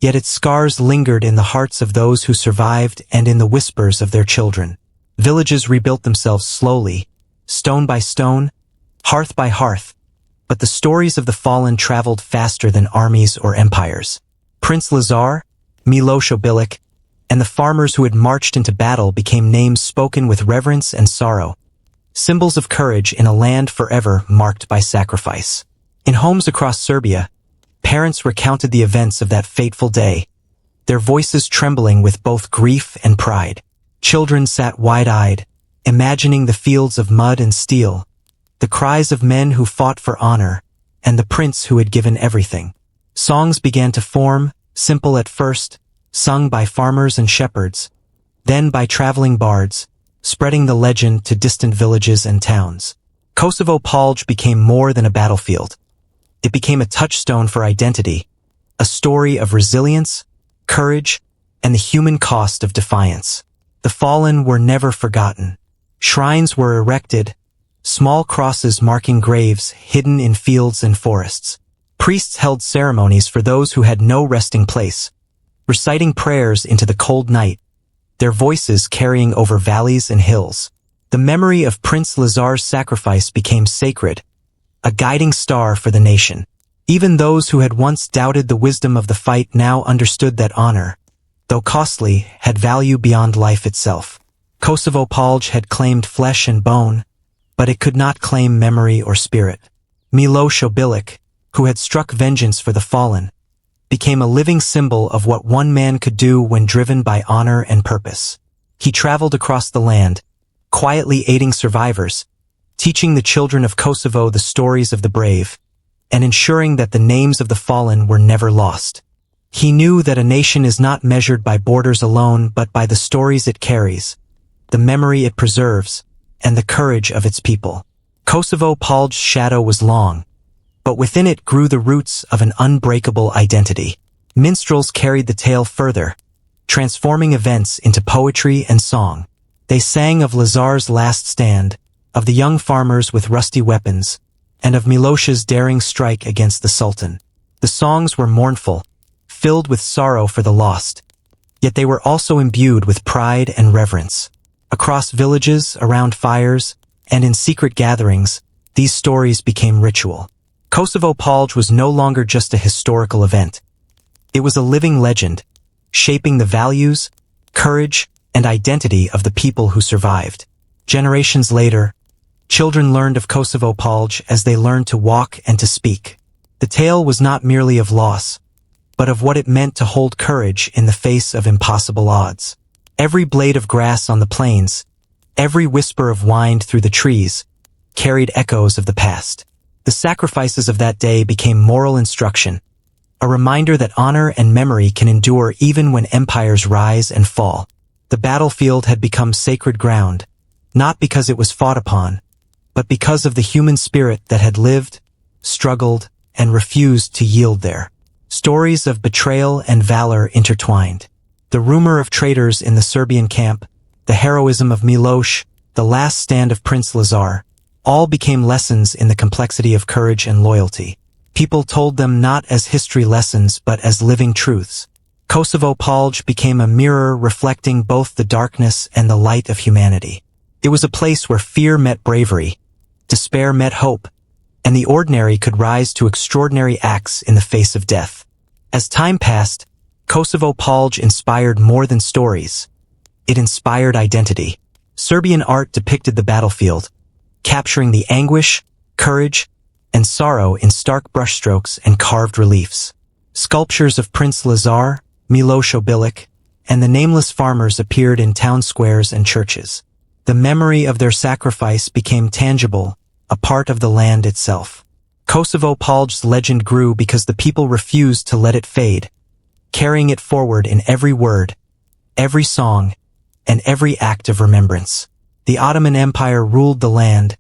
yet its scars lingered in the hearts of those who survived and in the whispers of their children. Villages rebuilt themselves slowly, stone by stone, hearth by hearth, but the stories of the fallen traveled faster than armies or empires. Prince Lazar, Miloš Obilić, and the farmers who had marched into battle became names spoken with reverence and sorrow, symbols of courage in a land forever marked by sacrifice. In homes across Serbia, parents recounted the events of that fateful day, their voices trembling with both grief and pride. Children sat wide-eyed, imagining the fields of mud and steel, the cries of men who fought for honor, and the prince who had given everything. Songs began to form, simple at first, sung by farmers and shepherds, then by traveling bards, spreading the legend to distant villages and towns. Kosovo Polje became more than a battlefield. It became a touchstone for identity, a story of resilience, courage, and the human cost of defiance. The fallen were never forgotten. Shrines were erected, small crosses marking graves hidden in fields and forests. Priests held ceremonies for those who had no resting place, reciting prayers into the cold night, their voices carrying over valleys and hills. The memory of Prince Lazar's sacrifice became sacred, a guiding star for the nation. Even those who had once doubted the wisdom of the fight now understood that honor, though costly, had value beyond life itself. Kosovo Polje had claimed flesh and bone, but it could not claim memory or spirit. Miloš Obilić, who had struck vengeance for the fallen, became a living symbol of what one man could do when driven by honor and purpose. He traveled across the land, quietly aiding survivors, teaching the children of Kosovo the stories of the brave, and ensuring that the names of the fallen were never lost. He knew that a nation is not measured by borders alone but by the stories it carries, the memory it preserves, and the courage of its people. Kosovo Polje's shadow was long, but within it grew the roots of an unbreakable identity. Minstrels carried the tale further, transforming events into poetry and song. They sang of Lazar's last stand, of the young farmers with rusty weapons, and of Miloš's daring strike against the Sultan. The songs were mournful, filled with sorrow for the lost, yet they were also imbued with pride and reverence. Across villages, around fires, and in secret gatherings, these stories became ritual. Kosovo Polje was no longer just a historical event. It was a living legend, shaping the values, courage, and identity of the people who survived. Generations later, children learned of Kosovo Polje as they learned to walk and to speak. The tale was not merely of loss, but of what it meant to hold courage in the face of impossible odds. Every blade of grass on the plains, every whisper of wind through the trees, carried echoes of the past. The sacrifices of that day became moral instruction, a reminder that honor and memory can endure even when empires rise and fall. The battlefield had become sacred ground, not because it was fought upon, but because of the human spirit that had lived, struggled, and refused to yield there. Stories of betrayal and valor intertwined. The rumor of traitors in the Serbian camp, the heroism of Miloš, the last stand of Prince Lazar, all became lessons in the complexity of courage and loyalty. People told them not as history lessons but as living truths. Kosovo Polje became a mirror reflecting both the darkness and the light of humanity. It was a place where fear met bravery, despair met hope, and the ordinary could rise to extraordinary acts in the face of death. As time passed, Kosovo Polje inspired more than stories. It inspired identity. Serbian art depicted the battlefield, capturing the anguish, courage, and sorrow in stark brushstrokes and carved reliefs. Sculptures of Prince Lazar, Miloš Obilić, and the nameless farmers appeared in town squares and churches. The memory of their sacrifice became tangible, a part of the land itself. Kosovo Polje's legend grew because the people refused to let it fade, carrying it forward in every word, every song, and every act of remembrance. The Ottoman Empire ruled the land,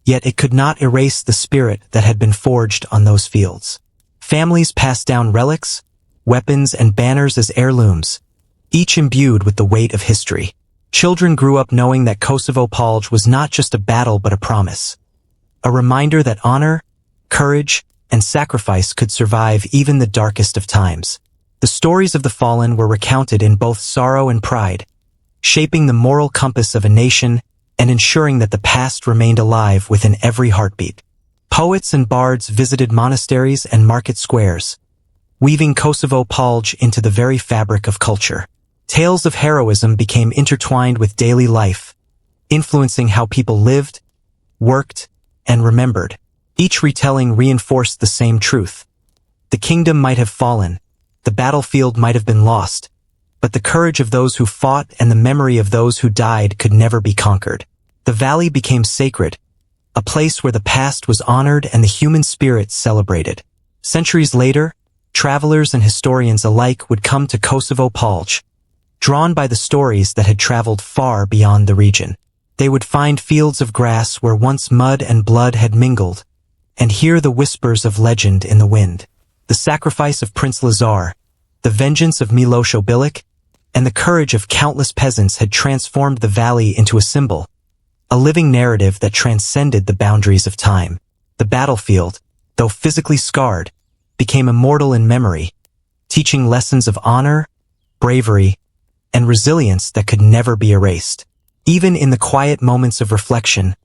yet it could not erase the spirit that had been forged on those fields. Families passed down relics, weapons, and banners as heirlooms, each imbued with the weight of history. Children grew up knowing that Kosovo Polje was not just a battle but a promise, a reminder that honor, courage, and sacrifice could survive even the darkest of times. The stories of the fallen were recounted in both sorrow and pride, shaping the moral compass of a nation and ensuring that the past remained alive within every heartbeat. Poets and bards visited monasteries and market squares, weaving Kosovo Polje into the very fabric of culture. Tales of heroism became intertwined with daily life, influencing how people lived, worked, and remembered. Each retelling reinforced the same truth. The kingdom might have fallen, the battlefield might have been lost, but the courage of those who fought and the memory of those who died could never be conquered. The valley became sacred, a place where the past was honored and the human spirit celebrated. Centuries later, travelers and historians alike would come to Kosovo Polje, drawn by the stories that had traveled far beyond the region. They would find fields of grass where once mud and blood had mingled, and hear the whispers of legend in the wind. The sacrifice of Prince Lazar, the vengeance of Miloš Obilić, and the courage of countless peasants had transformed the valley into a symbol, a living narrative that transcended the boundaries of time. The battlefield, though physically scarred, became immortal in memory, teaching lessons of honor, bravery, and resilience that could never be erased. Even in the quiet moments of reflection,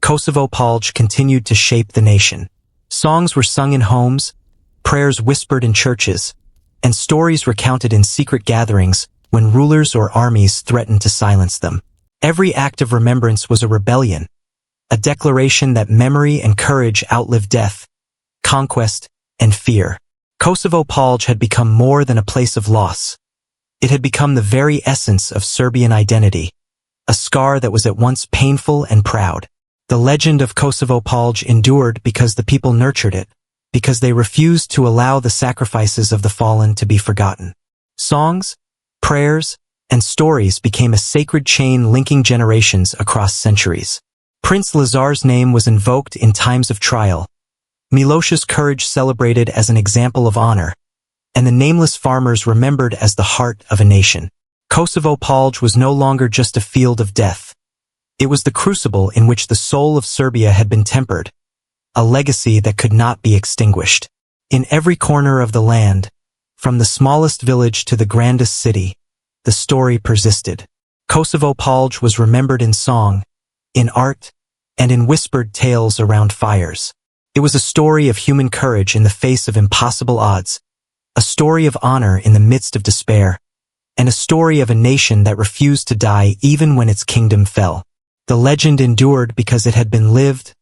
Kosovo Polje continued to shape the nation. Songs were sung in homes, prayers whispered in churches, and stories recounted in secret gatherings when rulers or armies threatened to silence them. Every act of remembrance was a rebellion, a declaration that memory and courage outlived death, conquest, and fear. Kosovo Polje had become more than a place of loss. It had become the very essence of Serbian identity, a scar that was at once painful and proud. The legend of Kosovo Polje endured because the people nurtured it, because they refused to allow the sacrifices of the fallen to be forgotten. Songs, prayers, and stories became a sacred chain linking generations across centuries. Prince Lazar's name was invoked in times of trial, Miloš's courage celebrated as an example of honor, and the nameless farmers remembered as the heart of a nation. Kosovo Polje was no longer just a field of death. It was the crucible in which the soul of Serbia had been tempered, a legacy that could not be extinguished. In every corner of the land, from the smallest village to the grandest city, the story persisted. Kosovo Polje was remembered in song, in art, and in whispered tales around fires. It was a story of human courage in the face of impossible odds, a story of honor in the midst of despair, and a story of a nation that refused to die even when its kingdom fell. The legend endured because it had been lived,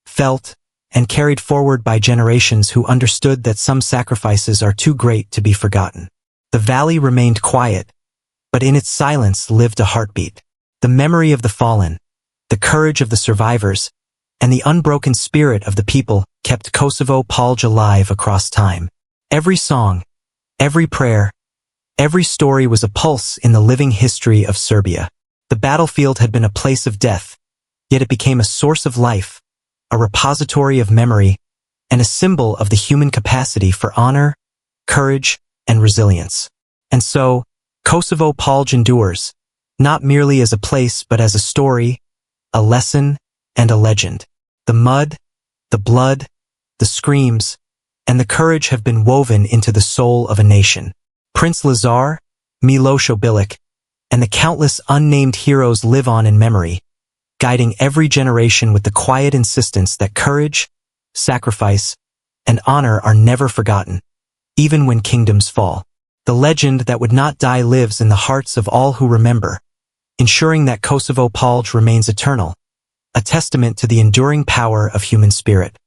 felt, and carried forward by generations who understood that some sacrifices are too great to be forgotten. The valley remained quiet, but in its silence lived a heartbeat. The memory of the fallen, the courage of the survivors, and the unbroken spirit of the people kept Kosovo Polje alive across time. Every song, every prayer, every story was a pulse in the living history of Serbia. The battlefield had been a place of death, yet it became a source of life, a repository of memory, and a symbol of the human capacity for honor, courage, and resilience. And so, Kosovo Polje endures, not merely as a place but as a story, a lesson, and a legend. The mud, the blood, the screams, and the courage have been woven into the soul of a nation. Prince Lazar, Miloš Hrebeljanović, and the countless unnamed heroes live on in memory, guiding every generation with the quiet insistence that courage, sacrifice, and honor are never forgotten, even when kingdoms fall. The legend that would not die lives in the hearts of all who remember, ensuring that Kosovo Polje remains eternal, a testament to the enduring power of human spirit.